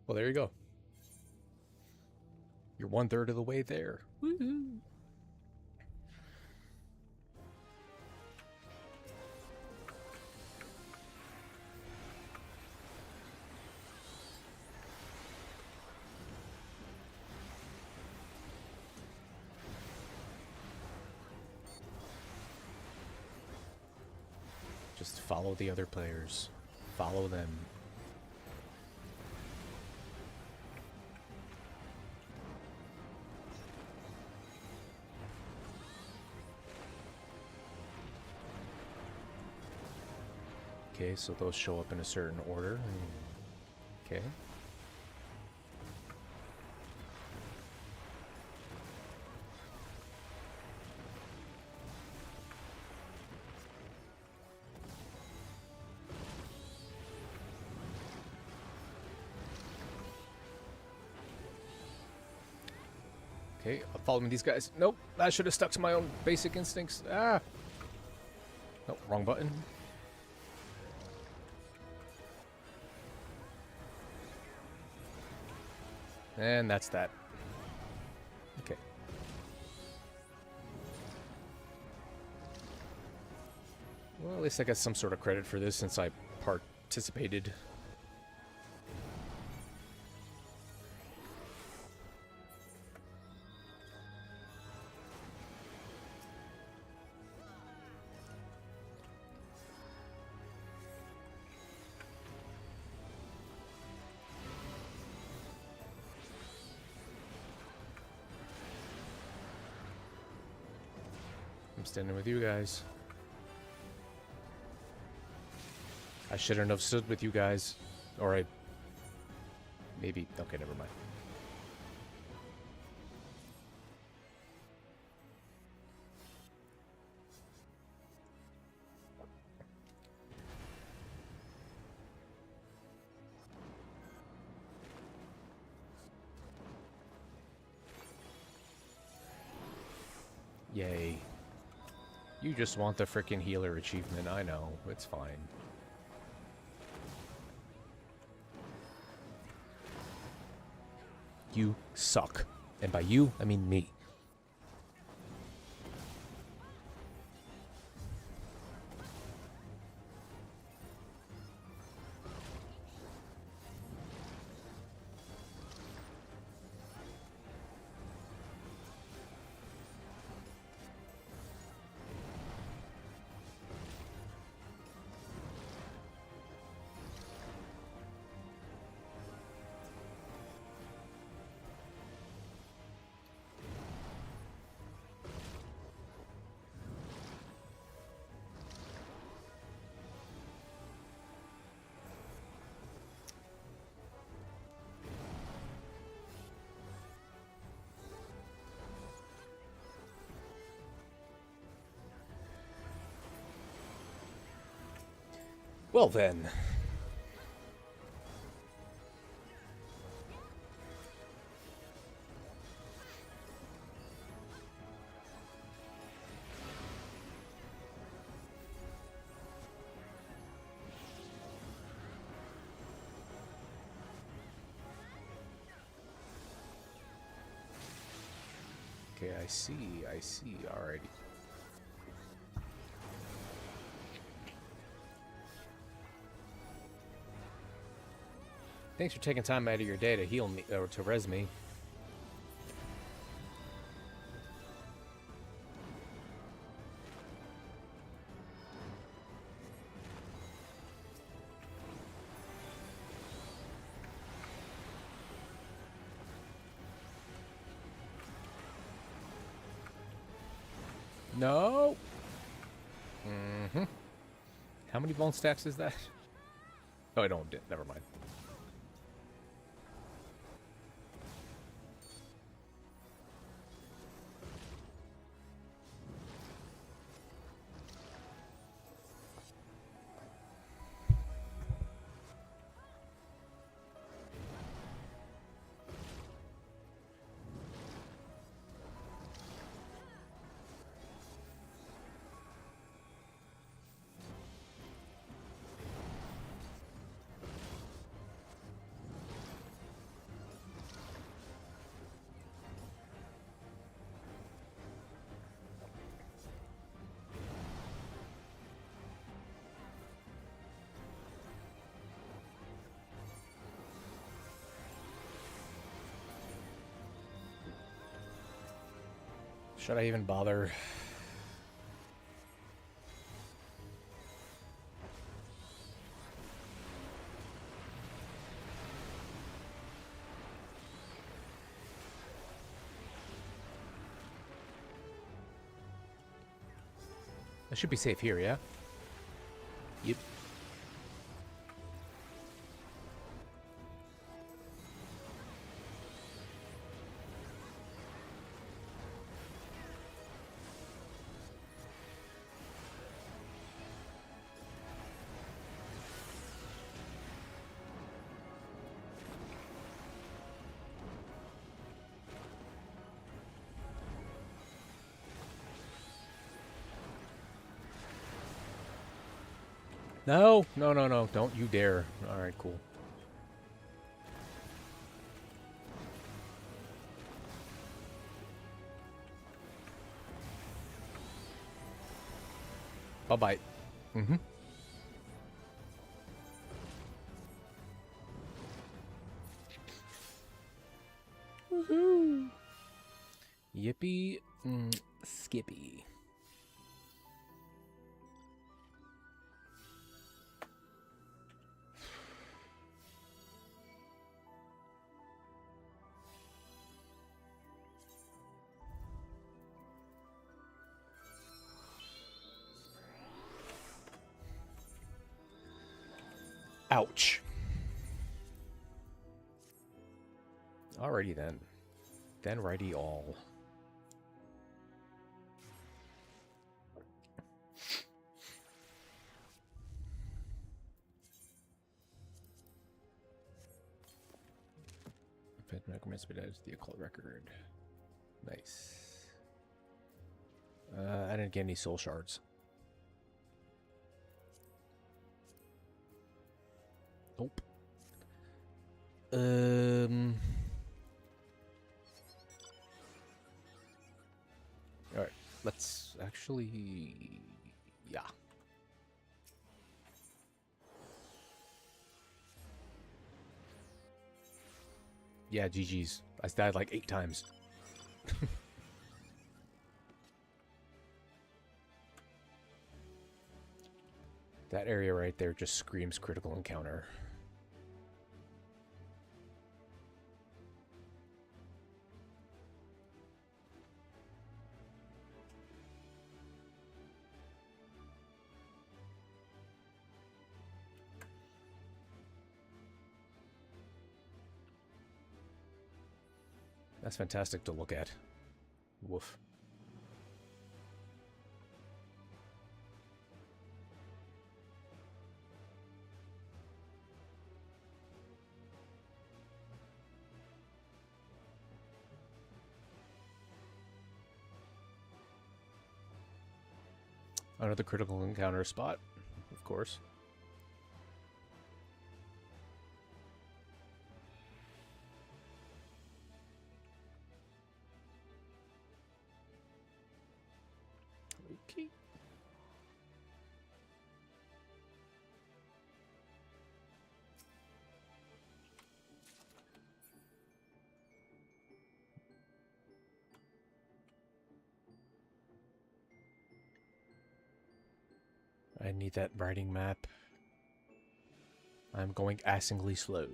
Well, there you go. You're 1/3 of the way there. Woohoo! Just follow the other players. Follow them. Okay, so those show up in a certain order. Okay. Okay, I'm following these guys. Nope, I should have stuck to my own basic instincts. Ah! Nope, wrong button. And that's that. Okay. Well, at least I got some sort of credit for this since I participated. I'm standing with you guys. I shouldn't have stood with you guys. Or I... Maybe... Okay, never mind. Yay. You just want the frickin' healer achievement, I know. It's fine. You suck. And by you, I mean me. Well then. Okay, I see, alrighty. Thanks for taking time out of your day to heal me, or to res me. No! Mm-hmm. How many bone stacks is that? Oh, I don't, never mind. Should I even bother? I should be safe here, yeah? Yep. No, no, no, no. Don't you dare. Alright, cool. Bye-bye. Mm-hmm. Woohoo! Yippee, skippy. Ouch. Alrighty then. Then righty all. Necromancer adds the occult record. Nice. I didn't get any soul shards. Nope. Alright, let's actually... Yeah. Yeah, GG's. I died like 8 times. That area right there just screams critical encounter. That's fantastic to look at. Woof. Another critical encounter spot, of course. Okay. I need that writing map. I'm going assingly slow.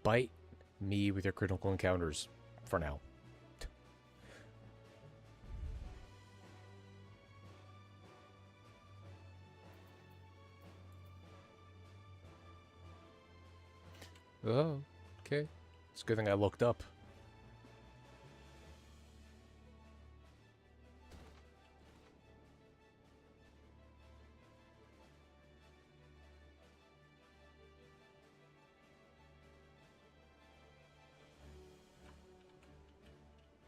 Bite me with your critical encounters for now. Oh, okay. It's a good thing I looked up.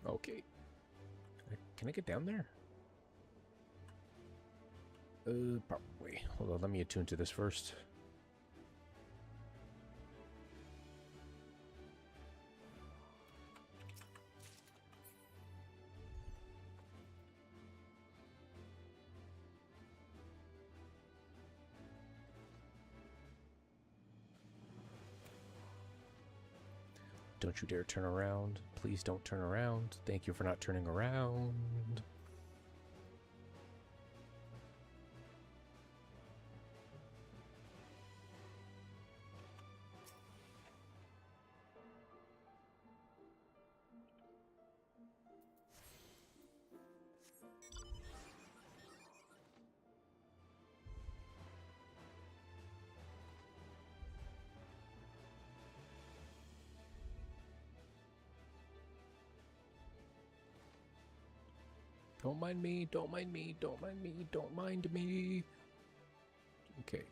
Okay. Can I get down there? Probably. Hold on, let me attune to this first. Don't you dare turn around. Please don't turn around. Thank you for not turning around. Don't mind me, don't mind me, don't mind me, don't mind me. Okay.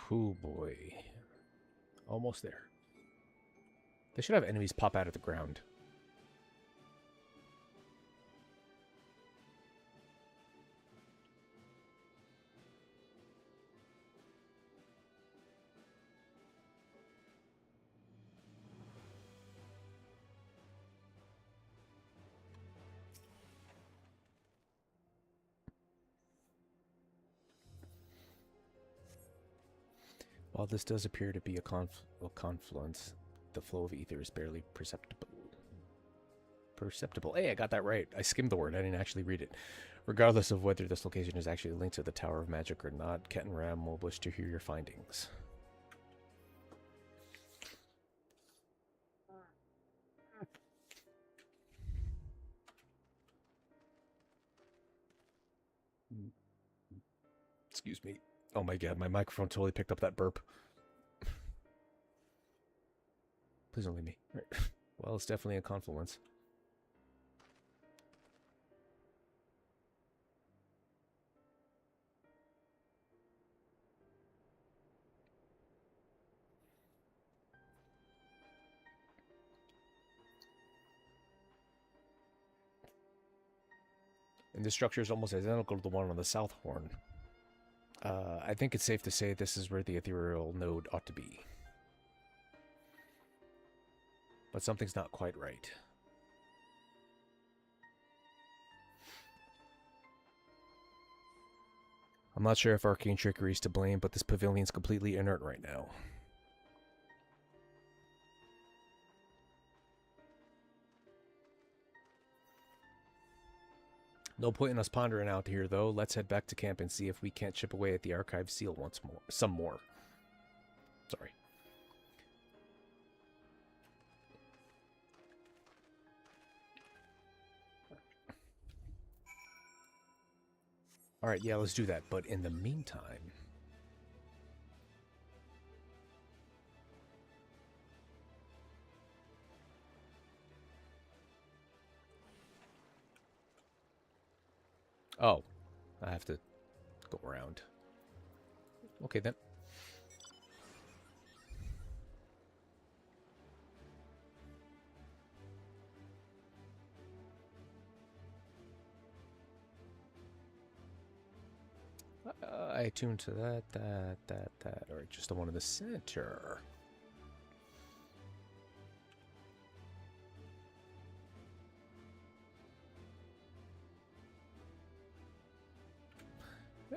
Oh boy. Almost there. They should have enemies pop out of the ground. While this does appear to be a confluence, the flow of ether is barely perceptible. Hey, I got that right. I skimmed the word. I didn't actually read it. Regardless of whether this location is actually linked to the Tower of Magic or not, Ket and Ram will wish to hear your findings. Excuse me. Oh my god, my microphone totally picked up that burp. Please don't leave me. Right. Well, it's definitely a confluence. And this structure is almost identical to the one on the South Horn. I think it's safe to say this is where the ethereal node ought to be. But something's not quite right. I'm not sure if arcane trickery is to blame, but this pavilion's completely inert right now. No point in us pondering out here, though. Let's head back to camp and see if we can't chip away at the archive seal once more. Some more. Sorry. Alright, yeah, let's do that. But in the meantime... Oh, I have to go around. Okay, then. I attuned to that. Or just the one in the center.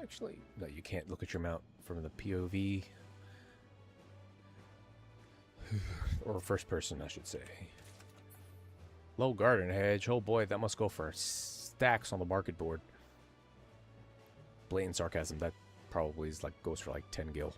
Actually, no, you can't look at your mount from the POV. Or first person, I should say. Low garden hedge. Oh boy, that must go for stacks on the market board. Blatant sarcasm. That probably is like goes for like 10 gil.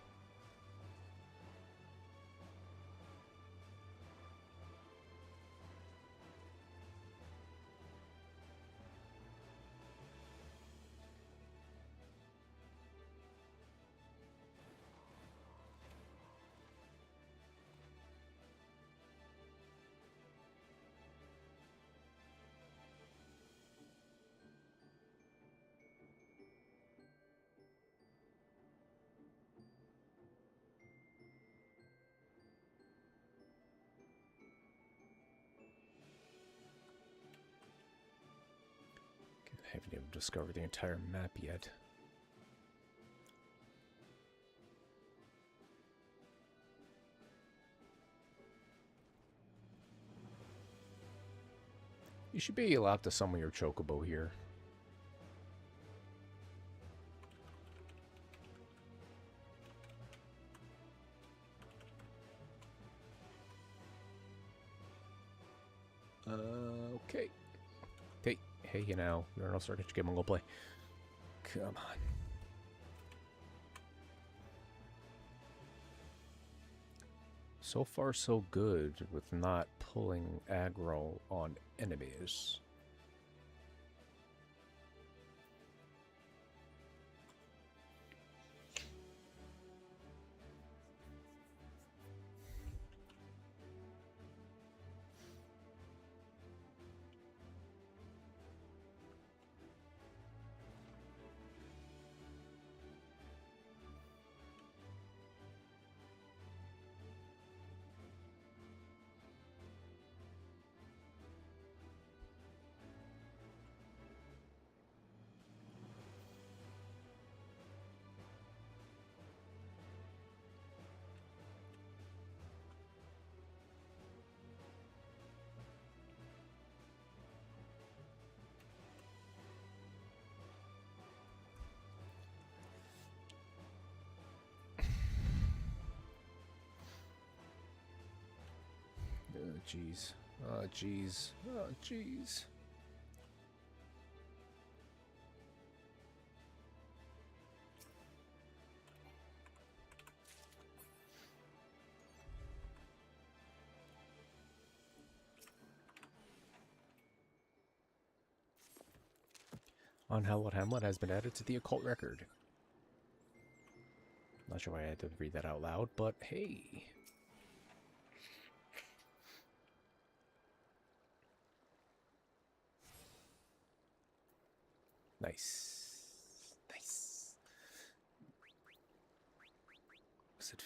I haven't even discovered the entire map yet. You should be allowed to summon your chocobo here. Okay. Hey, you know, you're an all-star. Get your game on, go play. Come on. So far, so good with not pulling aggro on enemies. Oh, jeez. Oh, jeez. Oh, jeez. On Hamlet has been added to the occult record. Not sure why I had to read that out loud, but hey. Nice. Nice. Was it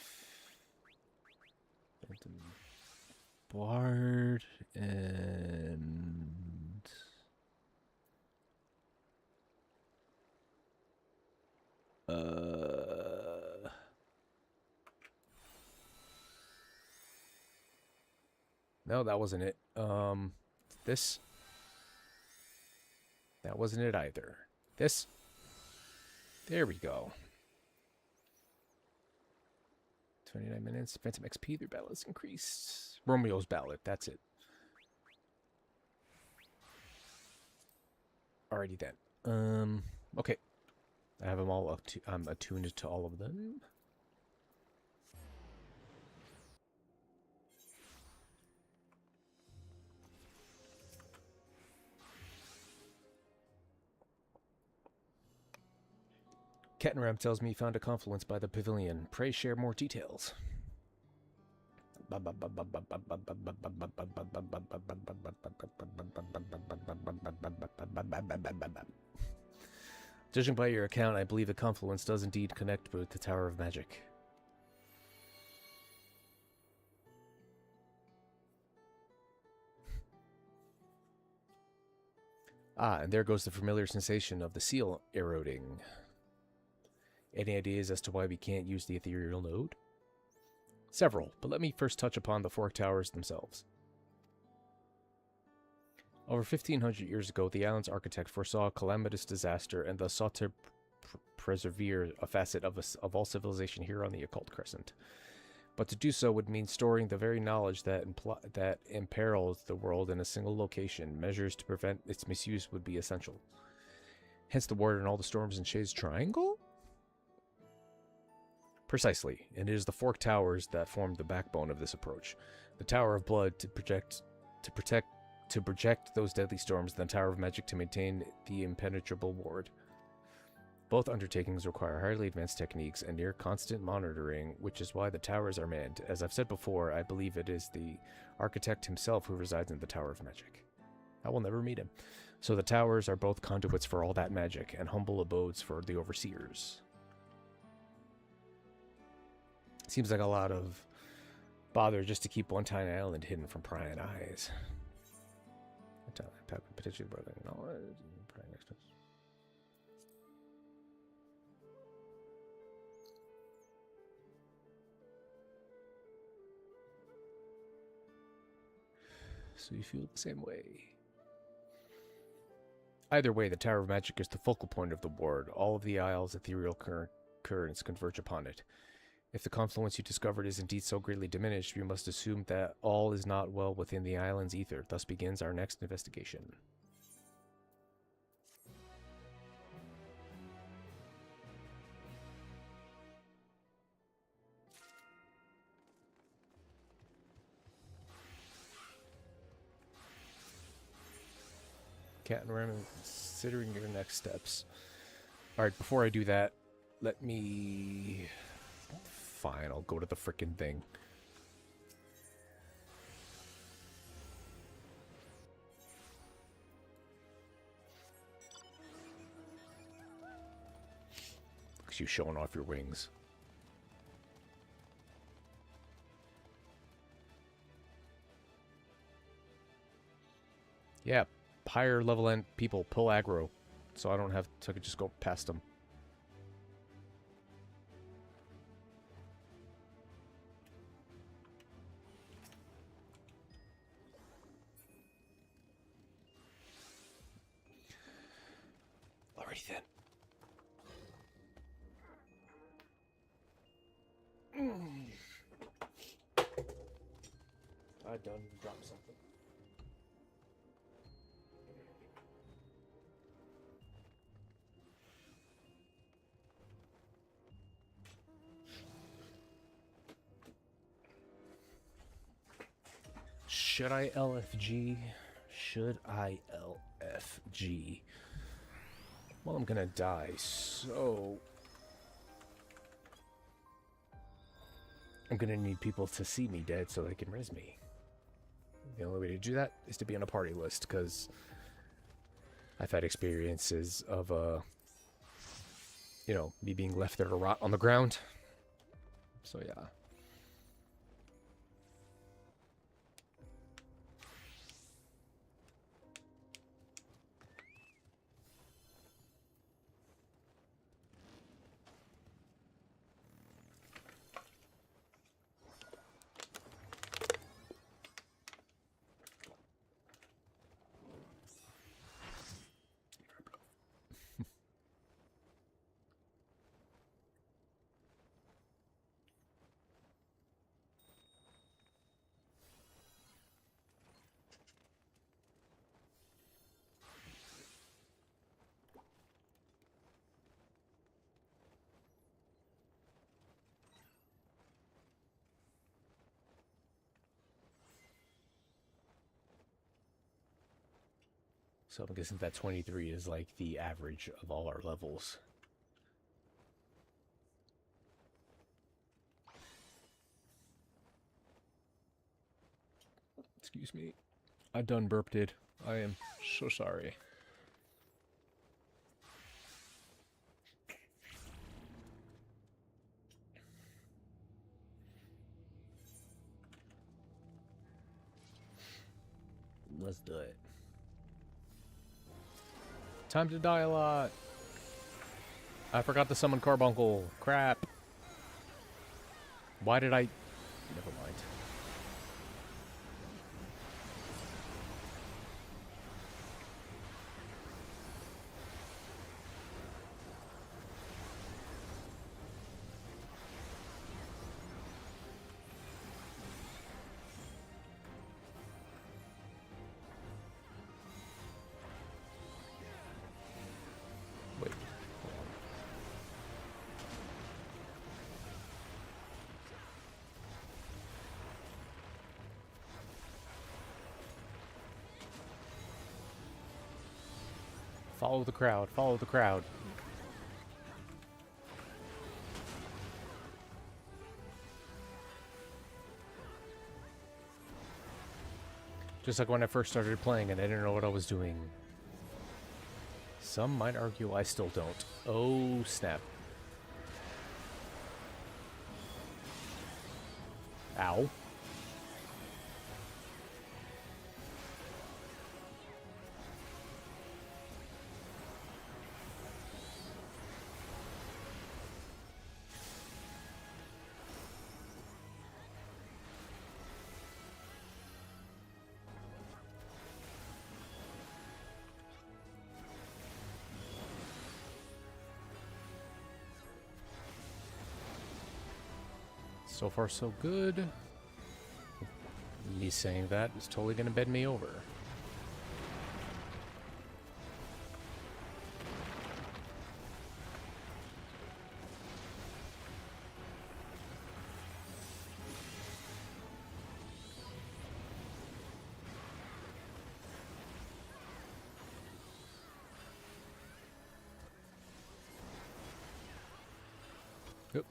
Phantom Bard and no, that wasn't it. This. That wasn't it either. This. There we go. 29 minutes. Phantom XP. Their ballot is increased. Romeo's ballot. That's it. Alrighty then. Okay. I have them all up to. I'm attuned to all of them. Kettenram tells me he found a confluence by the pavilion. Pray share more details. Judging by your account, I believe the confluence does indeed connect with the Tower of Magic. Ah, and there goes the familiar sensation of the seal eroding. Any ideas as to why we can't use the ethereal node? Several, but let me first touch upon the Fork Towers themselves. Over 1,500 years ago, the island's architect foresaw a calamitous disaster and thus sought to preserve a facet of all civilization here on the Occult Crescent. But to do so would mean storing the very knowledge that imperils the world in a single location. Measures to prevent its misuse would be essential. Hence the word in all the storms in Shay's Triangle? Precisely, and it is the Fork Towers that formed the backbone of this approach. The Tower of Blood to project those deadly storms, and the Tower of Magic to maintain the impenetrable ward. Both undertakings require highly advanced techniques and near constant monitoring, which is why the towers are manned. As I've said before, I believe it is the architect himself who resides in the Tower of Magic. I will never meet him. So the towers are both conduits for all that magic, and humble abodes for the overseers. Seems like a lot of bother just to keep one tiny island hidden from prying eyes. Potentially brother knowledge. So you feel the same way. Either way, the Tower of Magic is the focal point of the ward. All of the Isle's ethereal currents converge upon it. If the confluence you discovered is indeed so greatly diminished, we must assume that all is not well within the island's ether. Thus begins our next investigation. Cat and Ram, considering your next steps. Alright, before I do that, let me... Fine, I'll go to the frickin' thing. Look at you showing off your wings. Yeah, higher level end people pull aggro, so I don't have to just go past them. Alrighty then. I done dropped something. Should I LFG? Should I LFG? Well, I'm gonna die, so... I'm gonna need people to see me dead so they can res me. The only way to do that is to be on a party list, because I've had experiences of, you know, me being left there to rot on the ground. So, yeah. So I'm guessing that 23 is like the average of all our levels. Excuse me. I done burped it. I am so sorry. Let's do it. Time to die a lot. I forgot to summon Carbuncle. Crap. Why did I... Never mind. Wait. Hold on. Follow the crowd. Follow the crowd. Just like when I first started playing and I didn't know what I was doing. Some might argue I still don't. Oh, snap. Ow. So far, so good. Me saying that is totally gonna bend me over. Yep.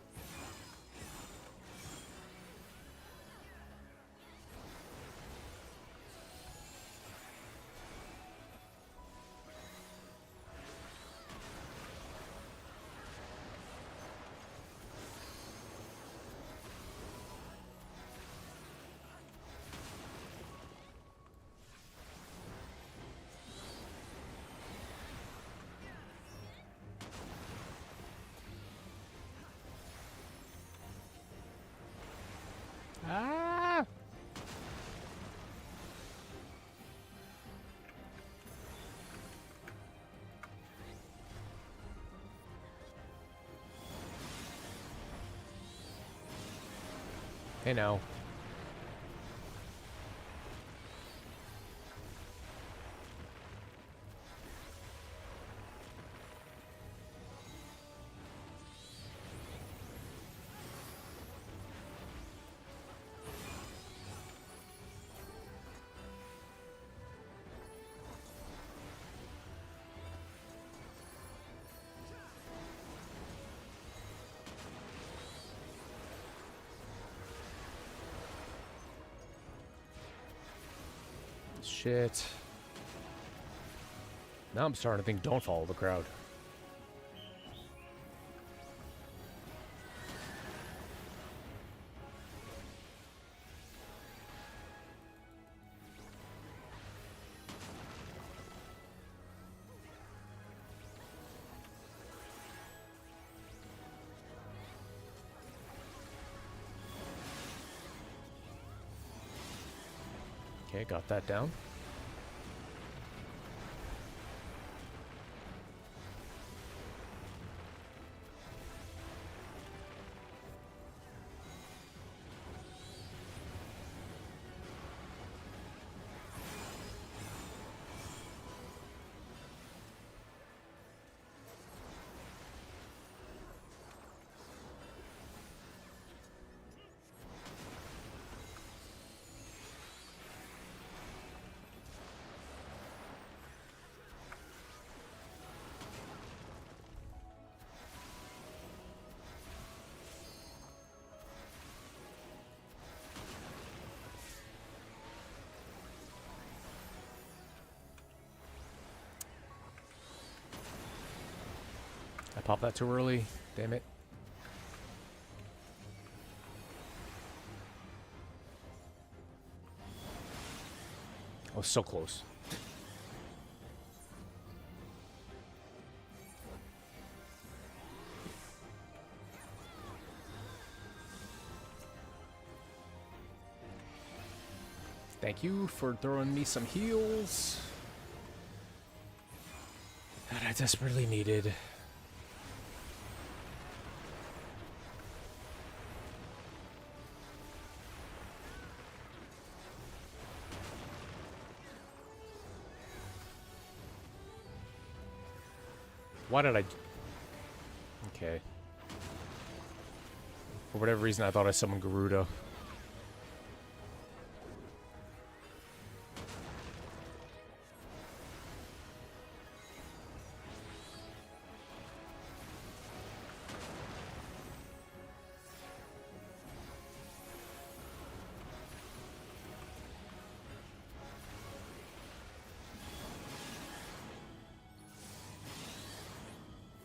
Ah! Hey now. Shit. Now I'm starting to think don't follow the crowd. Okay, got that down. I popped that too early. Damn it. I was so close. Thank you for throwing me some heals that I desperately needed. Why did I... Okay. For whatever reason, I thought I summoned Garuda.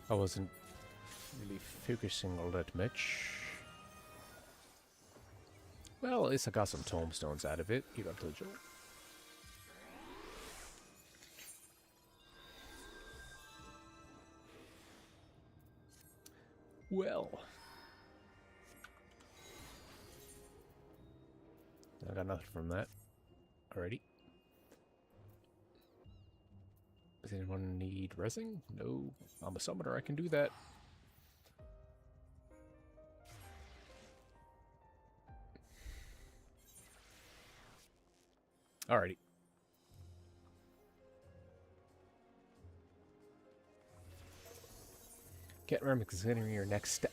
I wasn't really focusing all that much. Well, at least I got some tombstones out of it. You got to joke. Well. I got nothing from that. Alrighty. Does anyone need resing? No. I'm a summoner, I can do that. Alrighty. Get remember considering your next step.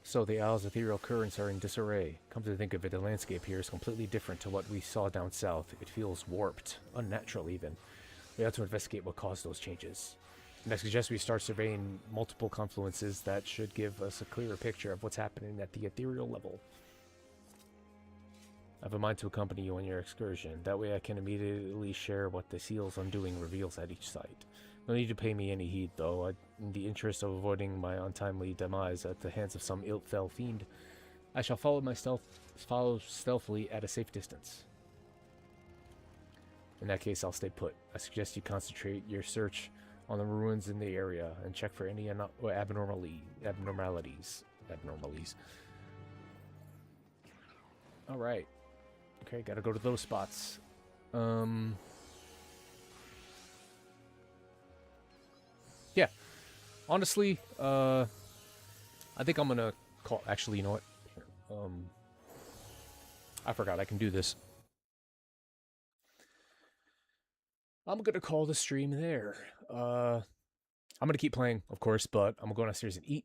So the Isle's ethereal currents are in disarray. Come to think of it, the landscape here is completely different to what we saw down south. It feels warped, unnatural even. We have to investigate what caused those changes. And I suggest we start surveying multiple confluences that should give us a clearer picture of what's happening at the ethereal level. I have a mind to accompany you on your excursion. That way I can immediately share what the seal's undoing reveals at each site. No need to pay me any heed, though. In the interest of avoiding my untimely demise at the hands of some ill-fell fiend, I shall follow stealthily at a safe distance. In that case, I'll stay put. I suggest you concentrate your search on the ruins in the area and check for any abnormalities. All right. Okay, gotta go to those spots. Yeah. Honestly, I think I'm gonna call. Actually, you know what? Here, I forgot I can do this. I'm gonna call the stream there. I'm gonna keep playing, of course, but I'm gonna go downstairs and eat.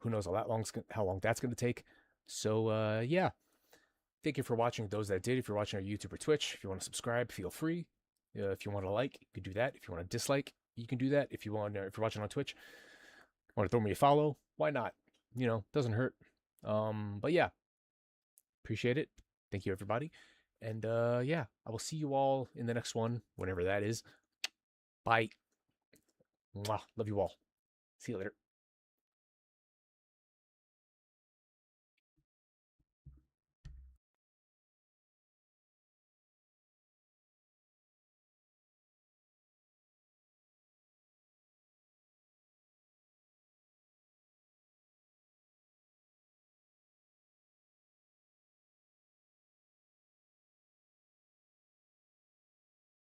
Who knows how long that's gonna take? So, yeah. Thank you for watching. Those that did, if you're watching on YouTube or Twitch, if you want to subscribe, feel free. If you want to like, you can do that. If you want to dislike, you can do that. If you're watching on Twitch, want to throw me a follow, why not? Doesn't hurt. But yeah, appreciate it. Thank you, everybody. And yeah, I will see you all in the next one, whenever that is. Bye. Mwah. Love you all. See you later.